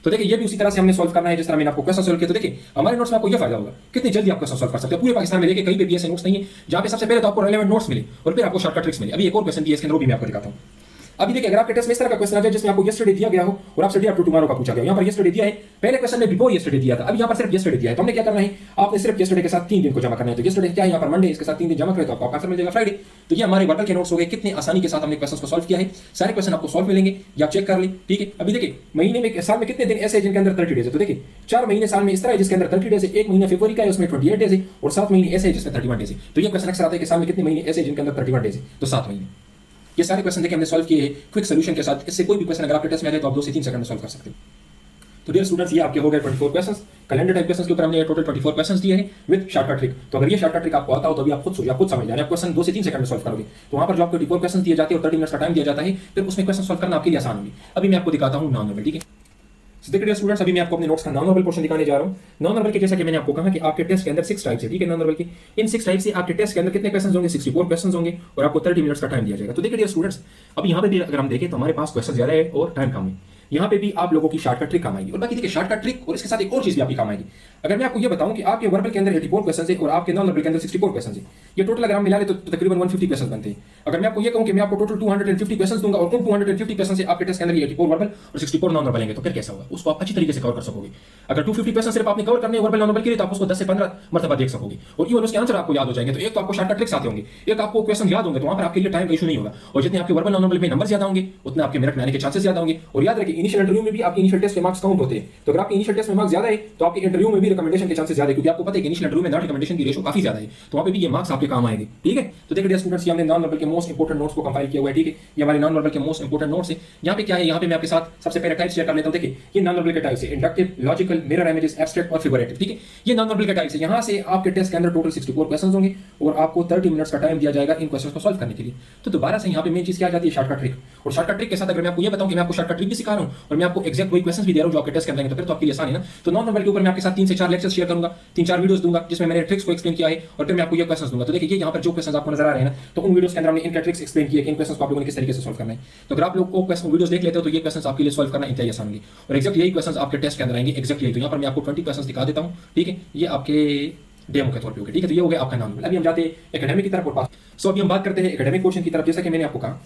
तो देखिए ये भी उसी तरह से हमने सॉल्व करना है जिस तरह मैंने आपको क्वेश्चन सॉल्व किया। तो देखिए हमारे नोट्स में आपको ये फायदा होगा, कितनी जल्दी आप क्वेश्चन सॉल्व कर सकते हो। पूरे पाकिस्तान में देखिए कहीं पे भी ऐसे नोट्स नहीं है जहां पे सबसे पहले तो आपको रेलेवेंट नोट्स मिले और फिर आपको शॉर्टकट ट्रिक्स मिले। अभी एक और क्वेश्चन भी है, इसके अंदर भी मैं आपको दिखाता हूं। अभी देखिए अगर आपके टेस्ट में इस तरह का क्वेश्चन आ जाए जिसमें आपको यस्टरडे दिया गया हो और आपसे डे आफ्टर टुमारो का पूछा गया, यहाँ पर यस्टरडे दिया है, पहले क्वेश्चन में बिफोर यस्टरडे दिया था, अब यहाँ पर सिर्फ यस्टरडे दिया है। तो हमने क्या करना है? आपने सिर्फ यस्टरडे के साथ 3 दिन को जमा करना है। तो यस्टरडे क्या है? यहाँ पर मंडे, इसके साथ 3 दिन जमा करें तो आपको आंसर मिल जाएगा फ्राइडे। तो ये हमारे वर्बल के नोट्स हो गए। कितनी आसानी के साथ हमने क्वेश्चन को सॉल्व किया है। सारे क्वेश्चन आपको सॉल्व मिलेंगे, या चेक कर ली। ठीक है, अभी देखिए महीने में, साल में कितने दिन ऐसे हैं जिनके अंदर 30 डेज है। तो देखिए 4 महीने साल में इस तरह है जिसके अंदर 30 डेज है। 1 महीना फरवरी का है, उसमें 28 डेज है, और 7 महीने ऐसे है जिसमें 31 डेज है। तो ये क्वेश्चन अक्सर आता है कि साल में कितने महीने ऐसे हैं जिनके अंदर 31 डेज है, तो 7 महीने। ये सारे क्वेश्चन देखिए हमने सॉल्व किए हैं क्विक सॉल्यूशन के साथ। इससे कोई भी क्वेश्चन अगर आपके टेस्ट में आ जाए तो आप 2 से 3 सेकंड में सॉल्व कर सकते हो। तो डियर स्टूडेंट्स, ये आपके हो गए 24 क्वेश्चंस। कैलेंडर टाइप क्वेश्चंस के ऊपर हमने टोटल 24 क्वेश्चंस दिए हैं विद शॉर्टकट ट्रिक। तो अगर ये शॉर्टकट ट्रिक आपको आता हो तो अभी आप खुद समझ जाए, आप क्वेश्चन 2 से 3 सेकंड में सॉल्व करोगे। तो वहां पर जो आपको 24 क्वेश्चन दिए जाते हैं और 30 मिनट्स का टाइम दिया जाता है, फिर उसमें क्वेश्चन सॉल्व करना आपके लिए आसान होगी। अभी मैं आपको दिखाता हूं नॉन नॉर्मल। ठीक है, देखिए स्टूडेंट्स, अभी मैं आपको अपने नोट्स का नॉन नॉर्मल पोर्शन दिखाने जा रहा हूं। नॉन नॉर्मल के जैसा कि मैंने आपको कहा कि आपके टेस्ट के अंदर 6 टाइप्स है। ठीक है, नॉन नॉर्मल की इन 6 टाइप से आपके टेस्ट के अंदर कितने क्वेश्चंस होंगे? 64 क्वेश्चंस होंगे और आपको 30 मिनट्स का टाइम दिया जाएगा। तो देखिए डियर स्टूडेंट्स, अब यहाँ पे भी अगर हम देखें तो हमारे पास क्वेश्चन ज्यादा है और टाइम कम है। यहाँ पे भी आप लोगों की शॉर्टकट ट्रिक काम आएगी। और बाकी देखिए शॉर्टकट ट्रिक और इसके साथ एक और चीज भी आपकी काम आएगी। अगर मैं आपको ये बताऊं कि आपके वर्बल के अंदर 84 क्वेश्चन है और आपके नॉन वर्बल के अंदर 64 क्वेश्चन है, ये टोटल अगर हम मिला ले तो तकरीबन 150 क्वेश्चन बनते हैं। अगर मैं आपको ये कहूं कि मैं आपको टोटल 250 क्वेश्चन दूंगा और उन 250 क्वेश्चन से आपके टेस्ट के अंदर 84 वर्बल और 64 नॉन वर्बल लेंगे, तो फिर कैसा होगा? उसको आप अच्छी तरीके से कवर कर सकोगे। अगर 250 क्वेश्चन सिर्फ आपने कवर करने वर्बल नॉन वर्बल के लिए, तो आप उसको 10 से 15 मरतबा देख सकोगे और इवन उसके आंसर आपको याद हो जाएंगे। तो एक तो आपको शॉर्टकट ट्रिक्स आते होंगे, एक आपको क्वेश्चन याद होंगे, तो वहां पर आपके लिए टाइम का इशू नहीं होगा। और जितने आपके वर्बल नॉन वर्बल में नंबर ज्यादा होंगे उतने आपके मेरिट में आने के चांसेस ज्यादा होंगे। और याद रखिए इनिशियल इंटरव्यू में भी आपके इनिशियल टेस्ट के मार्क्स काउंट होते हैं। तो अगर आपके इनिशियल टेस्ट में मार्क्स ज्यादा है तो आपके इंटरव्यू में भी रिकमेंडेशन के चांसेस ज्यादा है, क्योंकि आपको पता है कि इनिशियल इंटरव्यू में नॉट रिकमेंडेशन की रेशो काफी ज्यादा है। तो वहां पे भी ये मार्क्स आपके काम आएंगे। ठीक है, तो देखिए डियर स्टूडेंट्स, ये हमने नॉन वर्बल के मोस्ट इंपोर्टेंट नोट्स को कंपाइल किया हुआ है। ठीक है, ये हमारे नॉन वर्बल के मोस्ट इंपोर्टेंट नोट्स है। यहाँ पे क्या है, यहाँ पे मैं आपके साथ सबसे पहले टाइप शेयर कर लेता हूँ। देखिए ये नॉन वर्बल के टाइप्स है, inductive, logical, mirror images, abstract और फिगरेटिव। ठीक है, ये नॉन वर्बल के टाइप्स है। यहाँ से आपके टेस्ट के अंदर टोटल 64 क्वेश्चन होंगे और आपको 30 मिनट्स का टाइम दिया जाएगा इन क्वेश्चन को सॉल्व करने के लिए। तो दोबारा से यहाँ पे मेन चीज क्या आ जाती है? Shortcut trick. और शॉर्टकट ट्रिक के साथ अगर मैं आपको ये बताऊं कि मैं आपको शॉर्टकट ट्रिक भी सिखा रहा हूं और मैं आपको एग्जैक्ट वही क्वेश्चंस भी दे रहा हूं जो आपके टेस्ट के अंदर, तो फिर तो आपके लिए आसान है ना। तो नॉन नंबर के ऊपर मैं आपके साथ 3 से 4 लेक्चर्स शेयर करूंगा, 3-4 वीडियोस दूंगा जिसमें मैंने ट्रिक्स को एक्सप्लेन किया है और फिर मैं आपको ये क्वेश्चंस दूंगा। तो देखिए यहाँ पर जो क्वेश्चंस आपको नजर आ रहे हैं ना, तो उन वीडियोस के अंदर हमने इनका ट्रिक्स एक्सप्लेन किए कि इन क्वेश्चंस को आप लोगों ने किस तरीके से सॉल्व करना है। तो अगर आप लोग को क्वेश्चन वीडियोस देख लेते हो तो ये क्वेश्चंस आपके लिए सॉल्व करना इंतहाई आसान होंगे और एग्जैक्ट यही क्वेश्चंस आपके टेस्ट के अंदर आएंगे, एग्जैक्ट यही। तो यहाँ पर मैं आपको 20 क्वेश्चंस दिखा देता हूँ, ठीक है, ये आपके डेमो के तौर पे होगा, ठीक है। तो ये हो गया आपका नाम। अभी हम जाते हैं एकेडमिक की तरफ और पास। सो अभी हम बात करते हैं एकेडमिक पोर्शन की तरफ। जैसा कि मैंने आपको कहा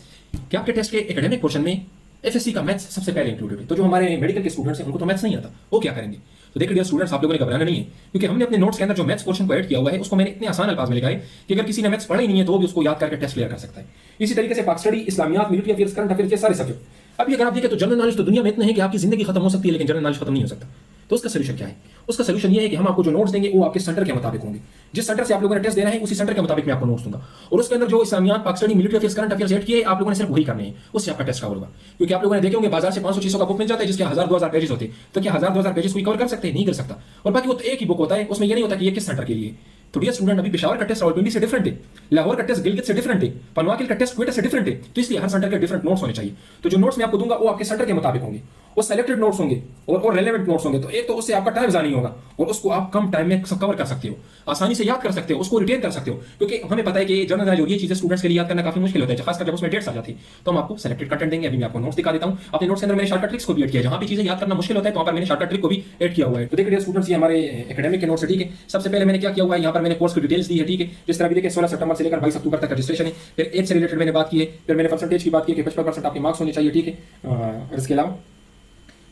कि आपके टेस्ट के एकेडमिक पोर्शन में एफएससी का मैथ्स सबसे पहले इंक्लूडेड है। तो जो हमारे मेडिकल के स्टूडेंट्स हैं उनको तो मैथ्स नहीं आता, वो क्या करेंगे? तो देखिए डियर स्टूडेंट्स, आप लोगों ने घबराना नहीं है, क्योंकि हमने अपने नोट्स के अंदर जो मैथ्स पोर्शन को ऐड किया हुआ है उसको मैंने इतने आसान अल्फाज में लिखा है कि अगर किसी ने मैथ्स पढ़ा ही नहीं है तो भी उसको याद करके टेस्ट क्लियर कर सकता है। इसी तरीके से पाक स्टडी, इस्लामियात, मिलिट्री अफेयर्स, करंट अफेयर्स, ये सारे सब्जेक्ट। अभी अगर आप देखें तो जनरल नॉलेज तो दुनिया में इतना है कि आपकी जिंदगी खत्म हो सकती है, लेकिन जनरल नॉलेज खत्म नहीं हो सकता। तो उसका सोल्यूशन क्या है? उसका सोल्यूशन ये है कि हम आपको जो नोट्स देंगे वो आपके सेंटर के मुताबिक होंगे। जिस सेंटर से आप लोगों ने टेस्ट देना है उसी सेंटर के मुताबिक मैं आपको नोट्स दूंगा और उसके अंदर जो इस्लामियात, पाक study, military affairs, current affairs add किए आप लोगों ने सिर्फ वही करने हैं, उससे आपका टेस्ट कवर होगा। क्योंकि आप लोगों ने देखे होंगे बाजार से 500-600 का बुक मिल जाता है जिसके 1000-2000 पेजेस होते हैं, तो क्या 1000-2000 पेजेस कोई कवर कर सकते हैं? नहीं कर सकता। और बाकी वो तो एक ही बुक होता है, उसमें ये नहीं होता कि ये किस सेंटर के लिए। तो डियर स्टूडेंट, अभी पेशावर का टेस्ट रावलपिंडी से डिफरेंट है, लाहौर का टेस्ट गिलगित से डिफरेंट है, पनवाकिल का टेस्ट क्वेटा से डिफरेंट है। तो इसलिए हर सेंटर के डिफरेंट नोट्स होने चाहिए। तो जो नोट्स मैं आपको दूंगा वो आपके सेंटर के मुताबिक होंगे, वो सिलेक्टेड नोट्स होंगे और रेलेवेंट नोट्स होंगे। तो एक तो उससे आपका टाइम ज़ाया नहीं होगा और उसको आप कम टाइम में कवर कर सकते हो, आसानी से याद कर सकते हो, उसको रिटेन कर सकते हो। क्योंकि हमें पता है कि जनरल नॉलेज और ये चीजें स्टूडेंट्स के लिए याद करना काफी मुश्किल होता है, खासकर जब उसमें डेट्स आ जाती है। तो हम आपको सिलेक्टेड कंटेंट देंगे। अभी मैं आपको नोट्स दिखा देता हूं। अपने नोट्स के अंदर मैंने शॉर्टकट ट्रिक्स को भी ऐड किया, जहां भी चीजें याद करना मुश्किल होता है तो वहां पर मैंने शॉर्टकट ट्रिक को भी ऐड किया हुआ है। तो देखिए स्टूडेंट्स, ये हमारे एकेडमिक के नोट्स है, ठीक है। सबसे पहले मैंने क्या किया हुआ है, यहाँ पर मैंने कोर्स की डिटेल्स दी है, ठीक है। जिस तरह भी देखिए 16 सितंबर से लेकर 22 अक्टूबर तक रजिस्ट्रेशन है। फिर एज से रिलेटेड मैंने बात की है, फिर मैंने परसेंटेज की बात की कि 55% आपके मार्क्स होने चाहिए, ठीक है। और इसके अलावा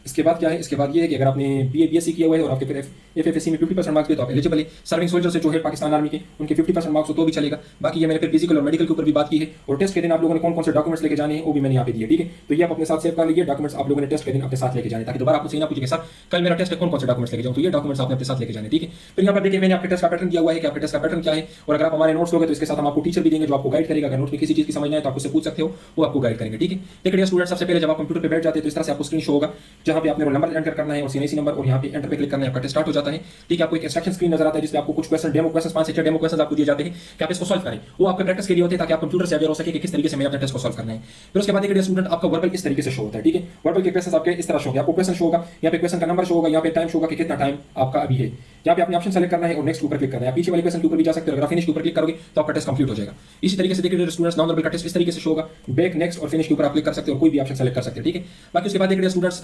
इसके बाद क्या है, इसके बाद ये है कि अगर आपने बीए बीएससी किया हुआ है और आपके फिर एफएफएससी में 50% मार्क्स दिए तो आप एलिजिबल है। सर्विंग सोल्जर से जो है पाकिस्तान आर्मी के, उनके 50% मार्क्स हो तो भी चलेगा। बाकी ये मैंने फिर फिजिकल और मेडिकल के ऊपर भी बात की है और टेस्ट के दिन आप लोगों ने कौन कौन से डॉक्यूमेंट्स लेके जाने हैं वो भी मैंने यहाँ पे दिए, ठीक है। तो ये आप अपने साथ सेव कर लीजिए, डॉक्यूमेंट्स आप लोगों ने टेस्ट के दिन अपने साथ लेके जाने, ताकि दोबारा आपको सही ना पूछे कि सर कल मेरा टेस्ट है कौन कौन से डॉक्यूमेंट्स लेके जाऊँ, तो ये डॉक्यूमेंट्स आपने अपने साथ लेके जाने, ठीक है। फिर यहाँ पर देखिए मैंने आपके टेस्ट का पैटर्न दिया हुआ है कि आपके टेस्ट का पैटर्न क्या है और अगर आप हमारे नोट्स लोगे तो इसके साथ हम आपको टीचर भी देंगे जो आपको गाइड करेगा। अगर नोट में किसी चीज की समझना है तो आप उससे पूछ सकते हो, वो आपको गाइड करेंगे, ठीक है। देखिए स्टूडेंट, सबसे पहले जब आप कंप्यूटर पे बैठ जाते हैं तो इस तरह से आपको स्क्रीन शो होगा जहां पे आपने रोल नंबर एंटर करना है और सीएनसी नंबर और यहाँ पे एंटर पे क्लिक करना है, आपका टेस्ट स्टार्ट हो जाता है, ठीक है। आपको एक इंस्ट्रक्शन स्क्रीन नजर आता है जिसमें आपको कुछ क्वेश्चन, डेमो क्वेश्चन, 5 से 6 डेमो क्वेश्चन आपको दिए जाते हैं कि आप इसको सॉल्व करें। वो आपके प्रैक्टिस के लिए होते हैं ताकि आप कंप्यूटर से अवेयर हो सके कि किस तरीके से मैंने अपने टेस्ट को सॉल्व करना है। फिर उसके बाद देखिए स्टूडेंट, आपका वर्बल इस तरीके से शो होता है, ठीक है। वर्बल के क्वेश्चन आपके इस तरह शो होगा, आपको क्वेश्चन शो होगा, यहाँ पे क्वेश्चन का नंबर शो होगा, यहाँ पे टाइम शो होगा कि कितना टाइम आपका अभी है। यहाँ पे आपने ऑप्शन सेलेक्ट करना है और नेक्स्ट के ऊपर क्लिक करना है। आप पीछे वाले क्वेश्चन के ऊपर भी जा सकते हो, अगर फिनिश के ऊपर क्लिक करोगे तो आपका टेस्ट कंप्लीट हो जाएगा। इसी तरीके से देखिए स्टूडेंट्स, नॉन वर्बल का टेस्ट इस तरीके से शो होगा, बैक, नेक्स्ट और फिनिश के ऊपर आप क्लिक कर सकते हो और कोई भी ऑप्शन सेलेक्ट कर सकते हो, ठीक है। बाकी उसके बाद देखिए स्टूडेंट्स,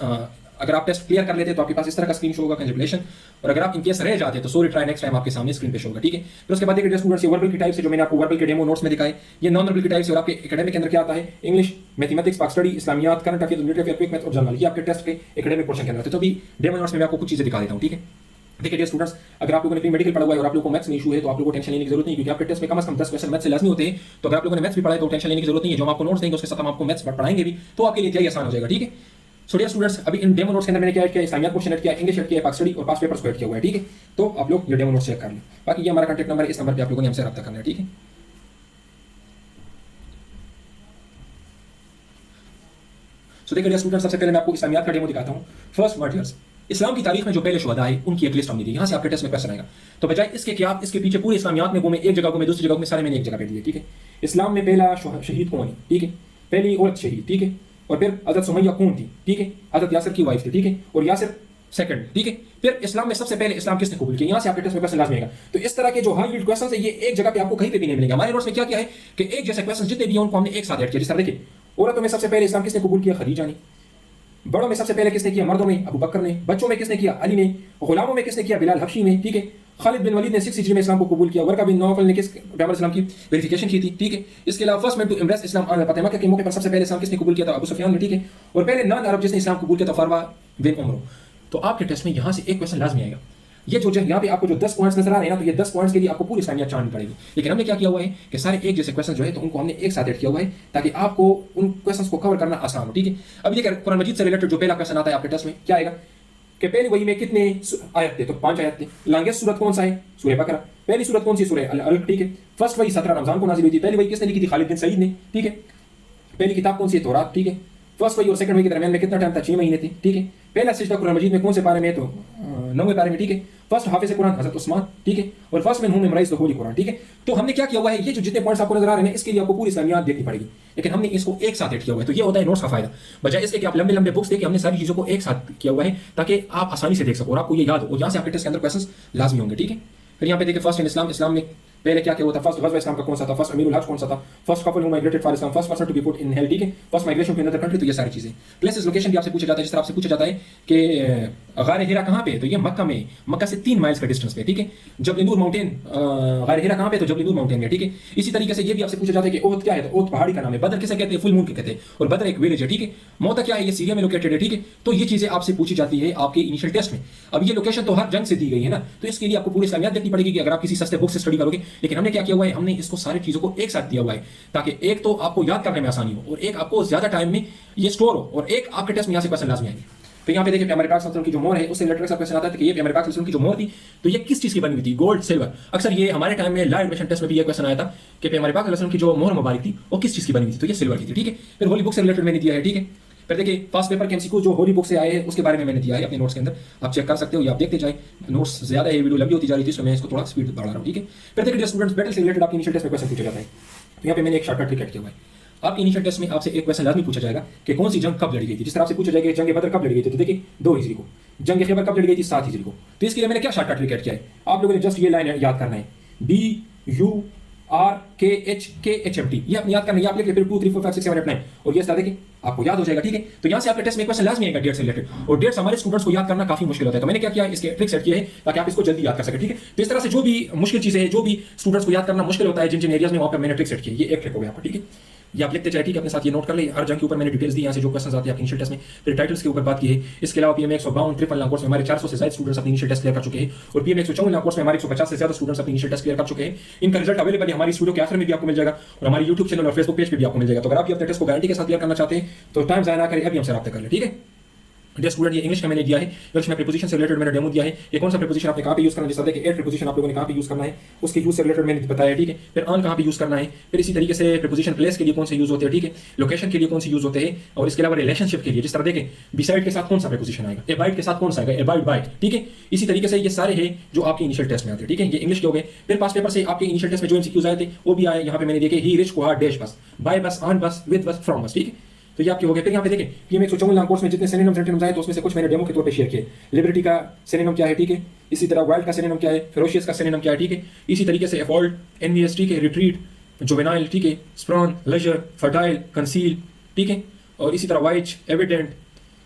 अगर आप टेस्ट क्लियर कर लेते हैं तो आपके पास इस तरह का स्क्रीन शो होगा, कंग्रेचुलेशन। और अगर आप इनकेस रह जाते हैं तो सॉरी ट्राई नेक्स्ट टाइम आपके सामने स्क्रीन पे शो होगा, ठीक है। फिर उसके बाद देखिए स्टूडेंट्स, ये वर्बल की टाइप से जो मैंने आपको वर्बल के डेमो नोट्स में दिखाए, ये नॉन वर्बल की टाइप से और आपके एकेडमिक के अंदर क्या आता है, इंग्लिश, मैथमेटिक्स, पाक स्टडी, इस्लामियात, current affairs, military affairs, quick math और जनरल, ये आपके टेस्ट के एकेडमिक पोर्शन के अंदर। तो अभी डेमो नोट्स में मैं आपको कुछ चीजें दिखा देता हूं, ठीक है। देखिए डियर स्टूडेंट्स, अगर आप लोगों ने प्री मेडिकल पढ़ा हुआ है और आप लोगों को मैथ्स में इशू है तो आप लोगों को टेंशन लेने की जरूरत नहीं, क्योंकि आपके टेस्ट में कम से कम 10 क्वेश्चन मैथ्स से लाजमी होते हैं। तो अगर आप लोगों ने मैथ्स भी पढ़ा है तो टेंशन लेने की जरूरत नहीं है, जो हम आपको नोट्स देंगे उसके साथ हम आपको मैथ्स पढ़ाएंगे भी, तो आपके लिए इंतहाई आसान हो जाएगा, ठीक है। सो डियर स्टूडेंट्स, अभी इन डेमो नोट्स के अंदर मैंने क्या ऐड किया, इस्लामियात पोर्शन ऐड किया, इंग्लिश ऐड किया, पाक स्टडी और पास पेपर्स को ऐड किया हुआ है, ठीक है। तो आप लोग ये डेमो नोट्स चेक कर लें। बाकी ये हमारा कांटेक्ट नंबर है, इस नंबर पे आप लोगों ने हमसे रब्ता करना है, ठीक है। सो देखिए डियर स्टूडेंट्स, सबसे पहले मैं आपको इस्लामियात का डेमो दिखाता हूं। फर्स्ट मार्टियर्स, इस्लाम की तारीख में जो पहले शुहदा है उनकी एक लिस्ट हमने दी, यहाँ से आपके टेस्ट में क्वेश्चन आएगा। तो बजाय इसके कि आप इसके पीछे पूरे इस्लामियात में घूमे, एक जगह घूमे, दूसरी जगह में सारे मैंने एक जगह पे दिए, ठीक है। इस्लाम में पहला शहीद कौन है, ठीक है, पहली औरत शहीद, ठीक है। और फिर हजरत सुमैया कौन थी, ठीक है, हजरत यासिर की वाइफ थी, ठीक है। और यासिर सेकंड, ठीक है। फिर इस्लाम में सबसे पहले इस्लाम किसने कबूल किया, यहाँ से आपके टेस्ट में क्वेश्चन लाजमी आएगा। तो इस तरह के जो हाई यील्ड क्वेश्चन है ये एक जगह पे आपको कहीं पे भी नहीं मिलेंगे। हमारे नोट्स में क्या क्या है कि एक जैसे क्वेश्चन जितने भी हैं उनको हमने एक साथ ऐड किया। जिस तरह देखिए, औरतों में सबसे पहले इस्लाम किसने कबूल किया, खदीजा ने। बड़ों में सबसे पहले किसने किया, मर्दों में अबू बकर ने। बच्चों में किसने किया, अली ने। गुलामों में किसने किया, बिलाल हबशी ने, ठीक है। खालिद बिन वलीद ने 6 हिजरी में इस्लाम को कबूल किया। वर्का बिन नौफल ने किस पैगंबर इस्लाम की वेरिफिकेशन की थी, ठीक है। इसके अलावा फर्स्ट मैन टू एम्ब्रेस इस्लाम फातिमा के मौके पर सबसे पहले इस्लाम किसने कबूल किया था, अबू सुफियान ने, ठीक है। और पहले नॉन अरब जिसने इस्लाम कबूल किया था, फरवा बिन उमर। तो आपके टेस्ट में यहाँ से एक क्वेश्चन लाजमी आएगा। ये जो यहाँ पे आपको जो 10 पॉइंट्स नजर आ रहे हैं ना, तो ये 10 पॉइंट्स के लिए आपको पूरी इस्लामियात जाननी पड़ेगी। लेकिन हमने क्या किया हुआ है कि सारे एक जैसे क्वेश्चन जो है तो उनको हमने एक साथ ऐड किया हुआ है ताकि आपको उन क्वेश्चंस को कवर करना आसान हो, ठीक है। अभी देखिए कुरान मजीद से रिलेटेड जो पहला क्वेश्चन आता है आपके टेस्ट में क्या आएगा कि पहली वही में कितने आयत थे, तो 5 आयत थे। लॉन्गेस्ट सूरत कौन सा है, सूरह बकरा। पहली सूरत कौन सी, सूरह अल-अलक, ठीक है। फर्स्ट वही 17 रमजान को नाजिल हुई थी। पहली वही किसने लिखी थी, खालिद बिन सईद ने, ठीक है। पहली किताब कौन सी है, तौरात, ठीक है। फर्स्ट वही और सेकंड वही के दरमियान में कितना टाइम था, 6 महीने थे, ठीक है। पहला सजदा कुरान मजीद में कौन से पारे में है? तो 9वें पारे में, ठीक है। फर्स्ट हाफिज कुरान हजरत उस्मान, ठीक है। और फर्स्ट में हूं मेमोराइज द होली कुरान, ठीक है। तो हमने क्या किया हुआ है, ये जो जितने पॉइंट्स आपको नजर आ रहे हैं इसके लिए आपको पूरी इस्लामियात देखनी पड़ेगी, लेकिन हमने इसको एक साथ एड किया हुआ है। तो ये होता है नोट्स का फायदा, बजाय इसके कि आप लंबे लंबे बुक्स देखिए, हमने सारी चीजों को एक साथ किया हुआ है ताकि आप आसानी से देख सको और आपको ये याद हो, और यहाँ से आपके टेस्ट के अंदर क्वेश्चंस लाजमी होंगे, ठीक है। फिर यहाँ पे देखिए फर्स्ट इन इस्लाम, इस्लाम में पहले क्या क्या हुआ था, फर्स्ट गज़वा इस्लाम का कौन सा था, फर्स्ट अमीरुल हज कौन सा था, first couple who migrated for Islam, first person to be put in hell, ठीक है। First migration to another country, तो ये सारी चीजें। प्लेसेस लोकेशन भी आपसे पूछा जाता है, जिस तरह आपसे पूछा जाता है कि गार हिरा कहाँ पे है, तो ये मक्का में, मक्का से 3 माइल्स का डिस्टेंस पे, ठीक है। जबल नूर माउंटेन, गार हिरा कहाँ पे, तो जबल नूर माउंटेन में, ठीक है। इसी तरीके से ये भी आपसे पूछा जाता है कि ओहद क्या है, तो ओहद पहाड़ी का नाम है। बदर किसे कहते हैं, फुल मून के कहते हैं, और बदर एक विलेज है, ठीक है। मौता क्या है, ये सीरिया में लोकेटेड है, ठीक है। तो ये चीजें आपसे पूछी जाती है आपके इनिशियल टेस्ट में। अब ये लोकेशन तो हर जंग से दी गई है ना, तो इसके लिए आपको पूरी इस्लामियात देखनी पड़ेगी कि अगर आप किसी सस्ते बुक से स्टडी करोगे। लेकिन हमने क्या किया हुआ है, हमने इसको सारी चीजों को एक साथ दिया हुआ है ताकि एक तो आपको याद करने में आसानी हो और एक आपको ज्यादा टाइम में ये स्टोर हो और एक आपके टेस्ट में यहाँ से क्वेश्चन लाजमी आएंगे। तो यहाँ पे देखिए प्यारे पाक सल्लल्लाहु अलैहि वसल्लम की जो मोहर है उससे रिलेटेड सा क्वेश्चन आता है कि ये प्यारे पाक सल्लल्लाहु अलैहि वसल्लम की जो मोहर थी तो ये किस चीज की बनी हुई थी, गोल्ड सिल्वर। अक्सर ये हमारे टाइम में ला एडमिशन टेस्ट में भी ये क्वेश्चन आया था कि प्यारे पाक सल्लल्लाहु अलैहि वसल्लम की जो मोहर मुबारक थी वो किस चीज की बनी हुई थी, तो ये सिल्वर की थी, ठीक है। फिर होली बुक से रिलेटेड मैंने दिया है, ठीक है। फिर देखिए फास्ट पेपर के एमसीक्यू जो होली बुक से आए हैं उसके बारे में मैंने दिया है अपने नोट्स के अंदर, आप चेक कर सकते हो, या आप देखते जाए। नोट्स ज्यादा है, वीडियो लंबी होती जा रही थी, इसलिए मैं इसको थोड़ा स्पीड बढ़ा रहा हूँ, ठीक है। फिर देखिए स्टूडेंट्स बैटल से रिलेटेड आपके इनिशियल टेस्ट में क्वेश्चन पूछा जाता है, तो यहाँ पे मैंने एक शॉर्टकट ट्रिक किया हुआ है। आपके इनिशियल टेस्ट में आपसे एक क्वेश्चन लाजमी पूछा जाएगा कि कौन सी जंग कब लड़ी गई थी। जिस तरह आपसे पूछा जाएगा जंग बदर कब लड़ी गई थी, तो देखिए 2 हिजरी को। जंग खैबर कब लड़ी गई थी, 7 हिजरी को। तो इसके लिए मैंने क्या शॉर्टकट ट्रिक किया है, आप लोगों ने जस्ट ये लाइन याद करना है, BURKHKHMT, ये अपने याद करना है। आप लिख ले फिर 2 3 4 5 6 7 8 9 और ये स्टार देखिए आपको याद हो जाएगा, ठीक है। तो यहाँ से आपके टेस्ट में क्वेश्चन लाजमी आएगा डेट से रिलेटेड, और डेट्स हमारे स्टूडेंट्स को याद करना काफी मुश्किल होता है। तो मैंने क्या किया, इसके ट्रिक सेट किए हैं ताकि आप इसको जल्दी याद कर सकें, ठीक है। तो इस तरह से जो भी मुश्किल चीजें हैं, जो भी स्टूडेंट्स को याद करना मुश्किल होता है जिन जिन एरियाज में, वहाँ पर मैंने ट्रिक सेट किया, ये एक ट्रिक हो गया आपका, ठीक है। ये आप लिखते जाए, ठीक है, अपने साथ ये नोट कर ले। हर जंग के ऊपर मैंने डिटेल्स दी, यहाँ से जो क्वेश्चन आते हैं आपके इनिशियल टेस्ट में। फिर टाइटल्स के ऊपर बात की है। इसके अलावा पीएम 152 ट्रिपल लॉन्ग कोर्स में हमारे 400 से ज्यादा स्टूडेंट्स अपने इनिशियल टेस्ट क्लियर कर चुके हैं, और पीएम 154 लॉन्ग कोर्स में हमारे 150 से ज्यादा स्टूडेंट्स अपने इनिशियल टेस्ट क्लियर कर चुके हैं। इनका रिजल्ट अवेलेबल है हमारी इस वीडियो के आखिर में भी आपको मिल जाएगा, और हमारे यूट्यूब चैनल और फेसबुक पेज पर भी आपको मिल जाएगा। तो अगर आप अपने टेस्ट को गारंटी के साथ क्लियर करना चाहते हैं तो टाइम ज़ाया ना करें, अभी हमसे रब्ता कर ले, ठीक है। डियर स्टूडेंट, ये इंग्लिश का मैंने दिया है, इंग्लिश में प्रीपोजिशन से रिलेटेड मैंने डेमो दिया है। ये कौन सा प्रीपोजिशन आपने कहाँ पे यूज करना है, जैसा देखिए एट प्रीपोजिशन आप लोगों ने कहाँ पे यूज करना है उसके यूज से रिलेटेड मैंने बताया, ठीक है। फिर ऑन कहाँ पे यूज करना है, फिर इसी तरीके से प्रीपोजिशन प्लेस के लिए कौन से यूज होते हैं, ठीक है। लोकेशन के लिए कौन से यूज होते हैं, और इसके अलावा रिलेशनशिप के लिए जिस तरह देखें बिसाइड के साथ कौन सा प्रीपोजिशन आएगा, एबाइड के साथ कौन सा आएगा, एबाइड बाय, ठीक है। इसी तरीके से ये सारे हैं जो आपके इनिशियल टेस्ट में आते हैं, ठीक है। ये इंग्लिश के हो गए। फिर पास पेपर से आपके इनिशियल टेस्ट में जो एमसीक्यूज आए थे वो भी आए, यहाँ पे मैंने देखे ही रिच को डैश बस, बाय बस, ऑन बस, विद बस, फ्रॉम बस, ठीक है। तो ये आपके हो गए। फिर यहाँ पे देखें पीएम 154 लॉन्ग कोर्स में जितने सिनोनिम्स एंटोनिम्स आए तो उसमें से कुछ मैंने डेमो के तौर पे शेयर किए। लिबर्टी का सिनोनिम क्या है, ठीक है। इसी तरह वाइल्ड का सिनोनिम क्या है, फेरोशियस का सिनोनिम क्या है, ठीक है। इसी तरीके से एफॉल्ट, एनवीएस, ठीक है, रिट्रीट, जुवेनाइल, ठीक है, स्प्रॉन, लेजर, फर्टाइल, कंसील, ठीक है। और इसी तरह वाइच, एविडेंट,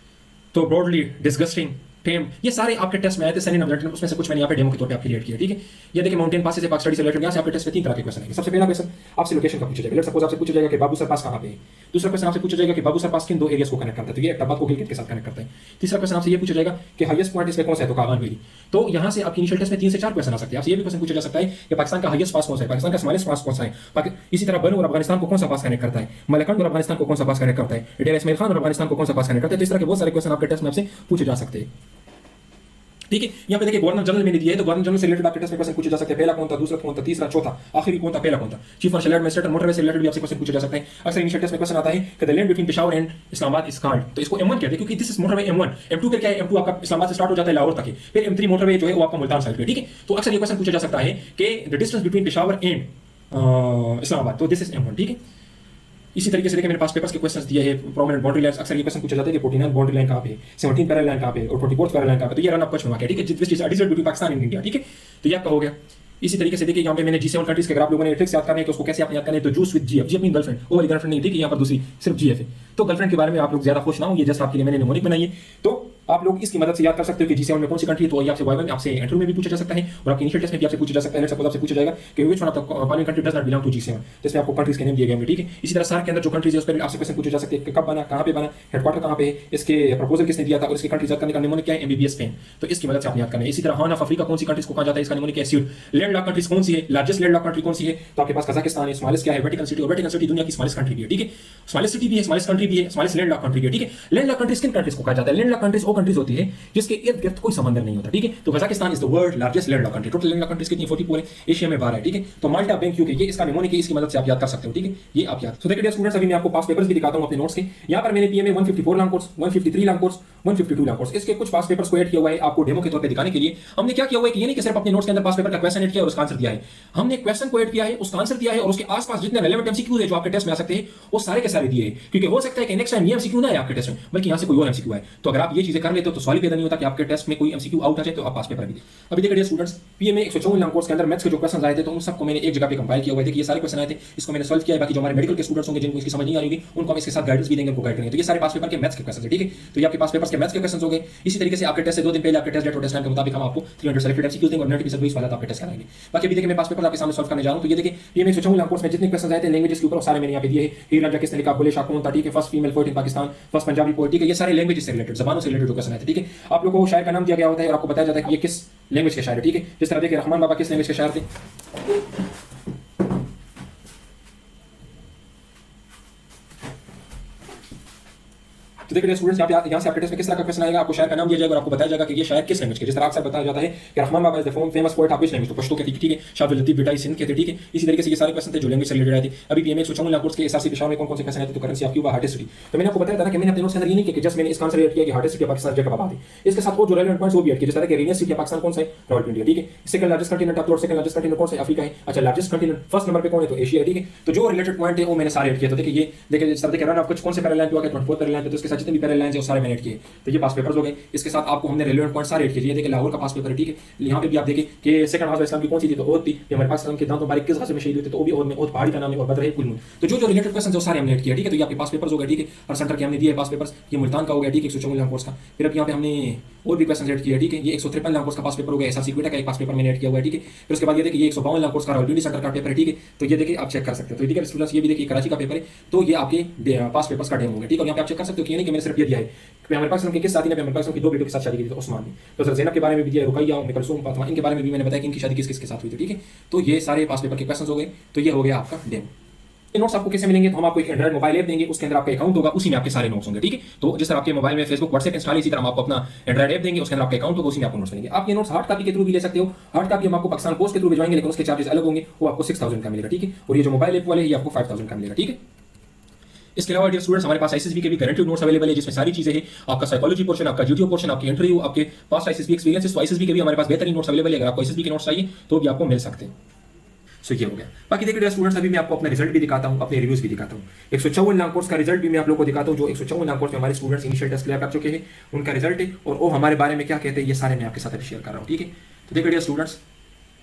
तो ब्रॉडली, डिस्गस्टिंग, टेम, ये सारे आपके टेस्ट में आए थे सिनोनिम एंटोनिम, उसमें से कुछ मैंने यहाँ पे डेमो के तौर पे आपके लिए किया, ठीक है। ये देखिए माउंटेन पास से पाक स्टडी से रिलेटेड यहाँ से आपके टेस्ट में 3 तरह के क्वेश्चन आएंगे। सबसे पहला क्वेश्चन आपसे लोकेशन का पूछा जाएगा। लेट्स सपोज आपसे पूछा जाएगा कि बाबू सर पास कहाँ पे है। दूसरा क्वेश्चन आपसे पूछा जाएगा कि बाबू सर पास किन 2 एरियाज को कनेक्ट करता है, तो ये एक को गिलगित के साथ कनेक्ट करता है। तीसरा क्वेश्चन आपसे ये पूछा जाएगा कि हाईएस्ट पॉइंट इसमें कौन सा है, तो कागान वैली। तो यहाँ से आपके इनिशियल टेस्ट में 3 से 4 क्वेश्चन आ सकते हैं। आपसे ये भी क्वेश्चन पूछा जा सकता है कि पाकिस्तान का हाईएस्ट पास कौन सा है, पाकिस्तान का स्मॉलेस्ट पास कौन सा है, इसी तरह बनो और अफगानिस्तान को कौन सा पास कनेक्ट करता है, मलकंड और अफगानिस्तान को कौन सा पास कनेक्ट करता है, डेरा इस्माइल खान और अफगानिस्तान को कौन सा पास कनेक्ट करता है। तो इस तरह के बहुत सारे क्वेश्चन आपके टेस्ट में आपसे पूछे जा सकते हैं, ठीक है। यहाँ पे देखिए गवर्नर जनरल मैंने दिया है, तो गवर्नर जनरल से रिलेटेड आपके टेस्ट में क्वेश्चन पूछे जा सकते हैं। पहला कौन था, दूसरा कौन था, तीसरा, चौथा, आखिरी कौन था, पहला कौन था। चीफ मार्शल एडमिनिस्ट्रेटर मोटरवे से रिलेटेड भी आपसे क्वेश्चन पूछे जा सकते हैं। अक्सर इनिशियल टेस्ट में क्वेश्चन आता है कि the land between Peshawar and Islamabad is called, तो इसको M1 कहते हैं क्योंकि this is motorway M1। M2 फिर क्या है, M2 आपका इस्लामाबाद से स्टार्ट हो जाता है लाहौर तक है। फिर M3 मोटरवे जो है वो आपका मुल्तान साइड पे, ठीक है। तो अक्सर ये क्वेश्चन पूछा जा सकता है कि the distance between Peshawar and Islamabad, तो दिस इज M1, ठीक है। इसी तरीके से देखिए मेरे पास पेपर्स के क्वेश्चंस दिए हैं। प्रोमिनेंट बाउंड्री लाइंस, अक्सर ये क्वेश्चन पूछा जाता है कि 49 बाउंड्री लाइन कहाँ पे, 17 पैरेलल लाइन कहाँ पे और 24 पैरेलल लाइन कहाँ पे। तो ये रन अप क्वेश्चन है, ठीक है, which is digital between Pakistan and India, ठीक है। तो ये आपका हो गया। इसी तरीके से देखिए यहाँ पे मैंने G7 कंट्रीज के, अगर आप लोगों ने ट्रिक्स याद करने हैं तो उसको कैसे आप याद करें, तो juice with GF, GF mean girlfriend, वो वाली गर्लफ्रेंड नहीं, ठीक है। यहाँ पर दूसरी सिर्फ GF है। तो गर्लफ्रेंड के बारे में आप लोग ज्यादा खुश ना हो, ये जस्ट आपके लिए मैंने निमोनिक बनाई है। तो आप लोग इसकी मदद से याद कर सकते हो कि G7 में कौन सी कंट्री है। तो ये आपसे वाइवा में, आपसे इंटरव्यू में भी पूछा जा सकता है और आपके इनिशियल टेस्ट में भी आपसे पूछा जा सकता है। सपोज आपसे पूछा जाएगा कि which one of the following country does not belong to G7, जिसमें आपको कंट्रीज के नेम दिए गए होंगे, ठीक है। इसी तरह सार्क के अंदर जो कंट्रीज है उस पर आपसे क्वेश्चन पूछे जा सकते हैं कि कब बना, कहाँ पे बना, हेडक्वार्टर कहाँ पे है, इसके प्रपोजल किसने दिया था और इसके कंट्रीज याद करने का निमोनिक क्या है, MBBS स्पेन। तो इसकी मदद से आप याद करना है। इसी तरह हॉर्न ऑफ अफ्रीका कौन सी कंट्रीज को कहा जाता है, इसका निमोनिक क्या है, लैंड लॉक कंट्रीज कौन सी है, लार्जेस्ट लैंड लॉक कंट्री कौन सी है, तो आपके पास कजाकिस्तान है, स्मॉलेस्ट क्या है, वेटिकन सिटी, और वेटिकन सिटी दुनिया की स्मॉलेस्ट कंट्री भी है, ठीक है। स्मॉलेस्ट सिटी भी है, स्मॉलेस्ट कंट्री भी है, स्मॉलेस्ट लैंड लॉक कंट्री भी है, ठीक है। लैंड लॉक कंट्रीज किन कंट्रीज को कहा जाता है, लैंड लॉक कंट्रीज वो कंट्रीज होती है जिसके इर्द गिर्द कोई समंदर नहीं होता, ठीक है। तो Kazakhstan is the world largest land country, total land countries कितनी 44 है, एशिया में 12 है, ठीक है। तो माल्टा बैंक यूके, ये इसका निमोनिक है, इसकी मदद से आप याद कर सकते हो, ठीक है। ये आप याद। तो देखिए स्टूडेंट्स, अभी मैं आपको पास पेपर्स भी दिखाता हूं अपने नोट्स के। यहां पर मैंने PMA 154 long course, 153 long course, 152 long course, इसके कुछ पास पेपर्स को ऐड किया हुआ है आपको डेमो के तौर पे दिखाने के लिए। हमने क्या किया हुआ है कि ये नहीं कि सिर्फ अपने नोट्स के अंदर पास पेपर का क्वेश्चन ऐड किया और उसका आंसर दिया है, हमने क्वेश्चन को ऐड किया है, उसका आंसर दिया है और उसके आसपास जितने रेलेवेंट एमसीक्यू है जो आपके टेस्ट में आ सकते हैं वो सारे के सारे दिए हैं, क्योंकि हो सकता है कि नेक्स्ट टाइम ये एमसीक्यू ना है आपके टेस्ट में, बल्कि यहां से कोई और एमसीक्यू है। तो अगर आप ये चीजें कर लेते हो तो सवाल ही पैदा नहीं होता कि आपके टेस्ट में कोई एमसीक्यू आउट आ जाए तो आप पास पेपर भी दें। अभी देखिए स्टूडेंट्स, पीएमए 154 लॉन्ग कोर्स के अंदर मैथ्स के जो क्वेश्चन आए थे तो उन सबको मैंने एक जगह पे कंपाइल किया हुआ है। देखिए ये सारे क्वेश्चन आए थे, इसको मैंने सॉल्व किया है। बाकी जो हमारे मेडिकल के स्टूडेंट्स होंगे जिनको इसकी समझ नहीं आ रही होगी उनको हम इसके साथ गाइडेंस भी देंगे, उनको गाइड करेंगे। तो ये सारे पास पेपर के मैथ्स के क्वेश्चन है, ठीक है। तो ये आपके पास पेपर्स के मैथ्स के क्वेश्चन हो गए। इसी तरीके से आपके टेस्ट से 2 दिन पहले आपके टेस्ट डेट और टेस्ट टाइम के मुताबिक हम आपको 300 सेलेक्टेड एमसीक्यूज देंगे और 90% वाला आपके टेस्ट कराएंगे। बाकी अभी देखिए मैं पास पेपर आपके सामने सॉल्व करने जा रहा हूं। तो ये देखिए पीएमए 154 लॉन्ग कोर्स में जितने क्वेश्चन आए थे लैंग्वेजेस के ऊपर सारे मैंने यहां पे दिए हैं। हीर राजा किसने लिखा, बुले शाह कौन था, ठीक है। First female poet in Pakistan, first Punjabi poet, ठीक है। ये सारे लैंग्वेज से रिलेटेड, जबानों से रिलेटेड जो क्वेश्चन आए थे, ठीक है। आप लोगों को शायर का नाम दिया गया होता है और आपको बताया जाता है कि ये किस लैंग्वेज के शायर है, ठीक है। जिस तरह देखिए रहमान बाबा किस लैंग्वेज के शायर थे। तो देखिए स्टूडेंट्स, यहाँ से आपके टेस्ट में किस तरह का क्वेश्चन आएगा, आपको शायर का नाम दिया जाएगा और आपको बताया जाएगा कि ये शायर किस लैंग्वेज के। जिस तरह अक्सर बताया जाता है कि Rahman Baba is the famous poet of which language, तो पश्तो के, ठीक है। शाह अब्दुल लतीफ बेटा सिंध के थे, ठीक है। इसी तरीके से ये सारे क्वेश्चन थे जो लैंग्वेज से रिलेटेड आए थे। अभी पीएमए 154 लॉन्ग कोर्स के एसआरसी पेशावर में कौन कौन से क्वेश्चन आए थे, तो currency of Cuba, heart history. तो मैंने आपको बताया था कि मैंने अपने नोट्स के अंदर ये नहीं किया कि जस्ट मैंने इसका आंसर ऐड किया कि हार्ट हिस्ट्री पाकिस्तान जगह बात है, इसके साथ और जो रेलेवेंट पॉइंट्स वो भी ऐड किए। जिस तरह के रेनियस सिटी पाकिस्तान कौन सा है, रावलपिंडी, ठीक है। Second largest continent upload, second largest continent कौन सा है, अफ्रीका है। अच्छा लार्जेस्ट कंटिनेंट फर्स्ट नंबर पे कौन है, तो एशिया है, ठीक है। तो जो रिलेटेड पॉइंट है वो मैंने सारे ऐड किए। तो देखिए ये देखिए जिस तरह के रन ऑफ कुछ कौन से पैरेलल हुआ है, 24 पैरेलल है, तो इसके साथ जितने भी पैरेलल हैं वो सारे मैंने ऐड किए। तो ये पास पेपर्स हो गए। इसके साथ आपको हमने रेलेवेंट पॉइंट सारे ऐड किए। ये देखिए लाहौर का पास पेपर है, ठीक है। यहाँ पे भी आप देखिए कि सेकंड गाज़वा इस्लाम की कौन सी थी, तो ओद थी। ये हमारे पाकिस्तान के दांतों बारीक किस गाज़वे में शहीद हुए थे, तो वो भी ओद में, ओद पहाड़ी का नाम है और बदर है कुल। तो जो रिलेटेड क्वेश्चन है वो सारे हमने ऐड किया, ठीक है। तो ये आपके पास पेपर्स हो गए, ठीक है। और सेंटर के हमने दिए पास पेपर्स, ये मुल्तान का हो गया, ठीक है, 154 लॉन्ग कोर्स का। फिर अब यहाँ पे हमने और भी क्वेश्चन ऐड किया, ठीक है। ये 153 लॉन्ग कोर्स का पास पेपर हो गया, एसआरसी क्वेटा का एक पास पेपर मैंने ऐड किया हुआ है, ठीक है। फिर उसके बाद ये देखिए ये 152 लॉन्ग कोर्स का रावलपिंडी सेंटर का पेपर है, ठीक है। तो ये देखिए आप चेक कर सकते हो। तो ठीक है स्टूडेंट्स, ये भी देखिए कराची का पेपर है, तो ये आपके पास पेपर्स का डेमो होगा, ठीक है। और यहाँ पे आप चेक कर सकते हो कि ये नहीं कि मैंने सिर्फ ये दिया है कि हमारे पास उनके किस साथी ने हमारे पास उनकी 2 बेटों के साथ शादी की थी, तो उस्मान ने। तो सर ज़ैनब के बारे में भी दिया, रुकैया, उम्मे कुलसूम, फातिमा, इनके बारे में भी मैंने बताया कि इनकी शादी किस किस के साथ हुई थी, ठीक है। तो ये सारे पास पेपर के क्वेश्चन हो गए। तो ये हो गया आपका डेमो। ये नोट्स आपको कैसे मिलेंगे, तो हम आपको एक एंड्रॉइड मोबाइल ऐप देंगे, उसके अंदर आपका अकाउंट होगा, उसी में आपके सारे नोट्स होंगे, ठीक है। तो जिस तरह आपके मोबाइल में फेसबुक व्हाट्सएप इंस्टॉल है, इसी तरह हम आपको अपना एंड्रॉइड ऐप देंगे, उसके अंदर आपका अकाउंट होगा, उसी में आपको नोट्स मिलेंगे। आप ये नोट्स हार्ड कॉपी के थ्रू भी ले सकते हो। हार्ड कॉपी हम आपको पाकिस्तान पोस्ट के थ्रू भिजवाएंगे, लेकिन उसके चार्जेस अलग होंगे, वो आपको 6000 का मिलेगा, ठीक है। और ये जो मोबाइल ऐप वाले ये आपको 5000 का मिलेगा, ठीक है। इसके अलावा डियर स्टूडेंट्स, हमारे पास आईएसबी के भी गारंटी नोट्स अवेलेबल है, जिसमें सारी चीजें हैं। आपका साइकोलॉजी पोर्शन, आपका जीटीओ पोर्शन, आपकी इंटरव्यू, आपके पास्ट आईएसबी एक्सपीरियंसेस, तो आईएसबी के भी हमारे पास बेहतरीन नोट्स अवेलेबल है। अगर आपको आईएसबी के नोट्स चाहिए तो भी आपको मिल सकते हैं। सो ये हो गया। बाकी देखिए डियर स्टूडेंट्स, अभी मैं आपको अपना रिजल्ट भी दिखाता हूं, अपने रिव्यूज भी दिखाता हूं। 154 लॉन्ग कोर्स का रिजल्ट भी मैं आप लोगों को दिखाता हूं। जो 154 लॉन्ग कोर्स में हमारे स्टूडेंट्स इनिशियल टेस्ट क्लियर कर चुके हैं, उनका रिजल्ट है और वो हमारे बारे में क्या कहते हैं, ये सारे मैं आपके साथ अभी शेयर कर रहा हूं, ठीक है। तो देखिए डियर स्टूडेंट्स,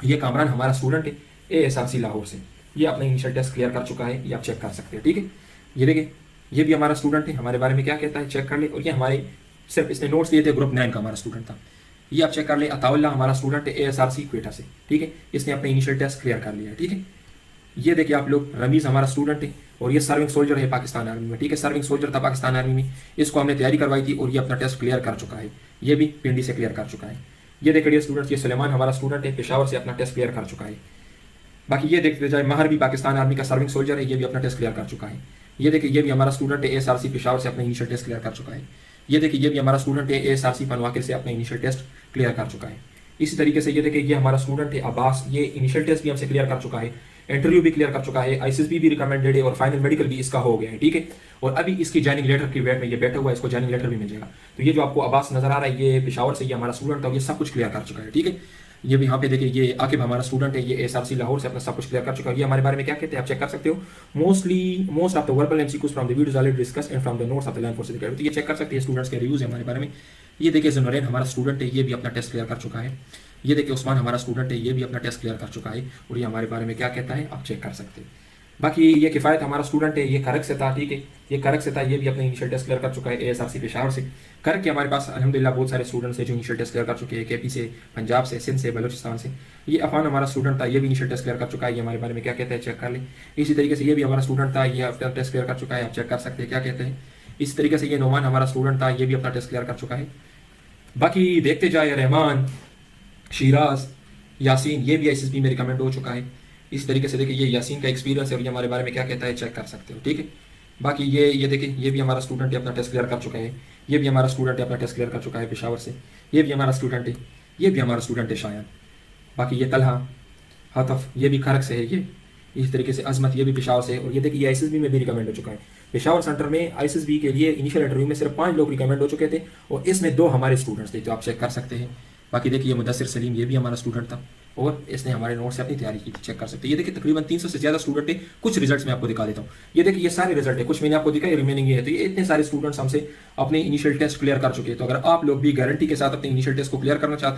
ये कामरान हमारा स्टूडेंट है एएसआरसी लाहौर से। ये अपना इनिशियल टेस्ट क्लियर कर चुका है, ये आप चेक कर सकते हैं, ठीक है। ये देखिए ये भी हमारा स्टूडेंट है, हमारे बारे में क्या कहता है चेक कर ले। और ये हमारे सिर्फ इसने नोट्स दिए थे, ग्रुप 9 का हमारा स्टूडेंट था। ये आप चेक कर ले। अताउल्ला हमारा स्टूडेंट है एएसआरसी क्वेटा से, ठीक है। इसने अपने इनिशियल टेस्ट क्लियर कर लिया है, ठीक है। ये देखिए आप लोग, रमीज हमारा स्टूडेंट है और ये सर्विंग सोल्जर है पाकिस्तान आर्मी में, ठीक है। सर्विंग सोल्जर था पाकिस्तान आर्मी में, इसको हमने तैयारी करवाई थी और ये अपना टेस्ट क्लियर कर चुका है। ये भी पिंडी से क्लियर कर चुका है। ये देखिए स्टूडेंट्स, ये सुलेमान हमारा स्टूडेंट है, पेशावर से अपना टेस्ट क्लियर कर चुका है। बाकी ये देखते जाए, महर भी पाकिस्तान आर्मी का सर्विंग सोल्जर है, ये भी अपना टेस्ट क्लियर कर चुका है। ये देखिए ये भी हमारा स्टूडेंट है एएसआरसी पेशावर से अपना इनिशियल टेस्ट क्लियर कर चुका है। ये देखिए ये भी हमारा स्टूडेंट है एएसआरसी पनवाकिर से अपना इनिशियल टेस्ट क्लियर कर चुका है। इसी तरीके से ये देखिए ये हमारा स्टूडेंट है अब्बास, ये इनिशियल टेस्ट भी हमसे क्लियर कर चुका है, इंटरव्यू भी क्लियर कर चुका है, आईसीएसबी भी रिकमेंडेड है और फाइनल मेडिकल भी इसका हो गया है, ठीक है। और अभी इसकी जॉइनिंग लेटर की वेट में ये बैठा हुआ है, इसको जॉइनिंग लेटर भी मिल जाएगा। तो ये जो आपको अब्बास नजर आ रहा है, ये पेशावर से ये हमारा स्टूडेंट था, ये सब कुछ क्लियर कर चुका है, ठीक है। ये भी यहाँ पे देखिए ये आकिब हमारा स्टूडेंट है, ये एएसआरसी लाहौर से अपना सब कुछ क्लियर कर चुका है। ये हमारे बारे में क्या कहते हैं आप चेक कर सकते हो। Most of the verbal MCQs from the videos already discussed and from the notes of the learn force academy. तो ये चेक कर सकते हैं स्टूडेंट्स के रिव्यूज है हमारे बारे में। ये देखिए ज़ुनैन हमारा स्टूडेंट है, ये भी अपना टेस्ट क्लियर कर चुका है। ये देखिए उस्मान हमारा स्टूडेंट है, ये भी अपना टेस्ट क्लियर कर चुका है और ये हमारे बारे में क्या कहता है आप चेक कर सकते हैं। बाकी ये किफ़ायत हमारा स्टूडेंट है, ये करक से था, ठीक है। ये करक से था, ये भी अपना इनिशियल टेस्ट क्लियर कर चुका है एएसआरसी पेशावर से। करक के हमारे पास अल्हम्दुलिल्लाह बहुत सारे स्टूडेंट्स हैं जो इनिशियल टेस्ट क्लियर कर चुके हैं, केपी से, पंजाब से, सिंध से, बलूचिस्तान से। ये अफान हमारा स्टूडेंट था, ये भी इनिशियल टेस्ट क्लियर कर चुका है, ये हमारे बारे में क्या कहता है चेक कर ले। इसी तरीके से ये भी हमारा स्टूडेंट था, ये अपना टेस्ट क्लियर कर चुका है, आप चेक कर सकते हैं क्या कहते हैं। इसी तरीके से ये नोमान हमारा स्टूडेंट था, ये भी अपना टेस्ट क्लियर कर चुका है। बाकी देखते जाए, रहमान, शिराज, यासीन, ये भी आईसीएसबी में रिकमेंड हो चुका है। इस तरीके से देखिए ये यासीन का एक्सपीरियंस है और ये हमारे बारे में क्या कहता है चेक कर सकते हो, ठीक है। बाकी ये देखिए ये भी हमारा स्टूडेंट है, अपना टेस्ट क्लियर कर चुका है। ये भी हमारा स्टूडेंट है, अपना टेस्ट क्लियर कर चुका है पेशावर से। ये भी हमारा स्टूडेंट है, ये भी हमारा स्टूडेंट है शायद। बाकी ये तलहा हातफ, ये भी खरक से है। ये इस तरीके से अजमत, ये भी पेशावर से है। और ये देखिए ये ISSB में भी रिकमेंड हो चुका है। पेशावर सेंटर में ISSB के लिए इनिशियल इंटरव्यू में सिर्फ 5 लोग रिकमेंड हो चुके थे और इसमें 2 हमारे स्टूडेंट्स थे, तो आप चेक कर सकते हैं। बाकी देखिए मुदस्सिर सलीम, ये भी हमारा स्टूडेंट था और इसने हमारे नोट से अपनी तैयारी की थी, चेक कर सकते हैं। ये देखिए तकरीबन 300 से ज़्यादा स्टूडेंट थे। कुछ रिजल्ट्स मैं आपको दिखा देता हूँ। ये देखिए ये सारे रिजल्ट है, कुछ मैंने आपको दिखाई, रिमेनिंग ये है। तो ये इतने सारे स्टूडेंट्स हमसे अपने इनिशियल टेस्ट क्लियर कर चुके हैं। तो अगर आप लोग भी गारंटी के साथ अपने इनिशियल टेस्ट को क्लियर करना चाहते हैं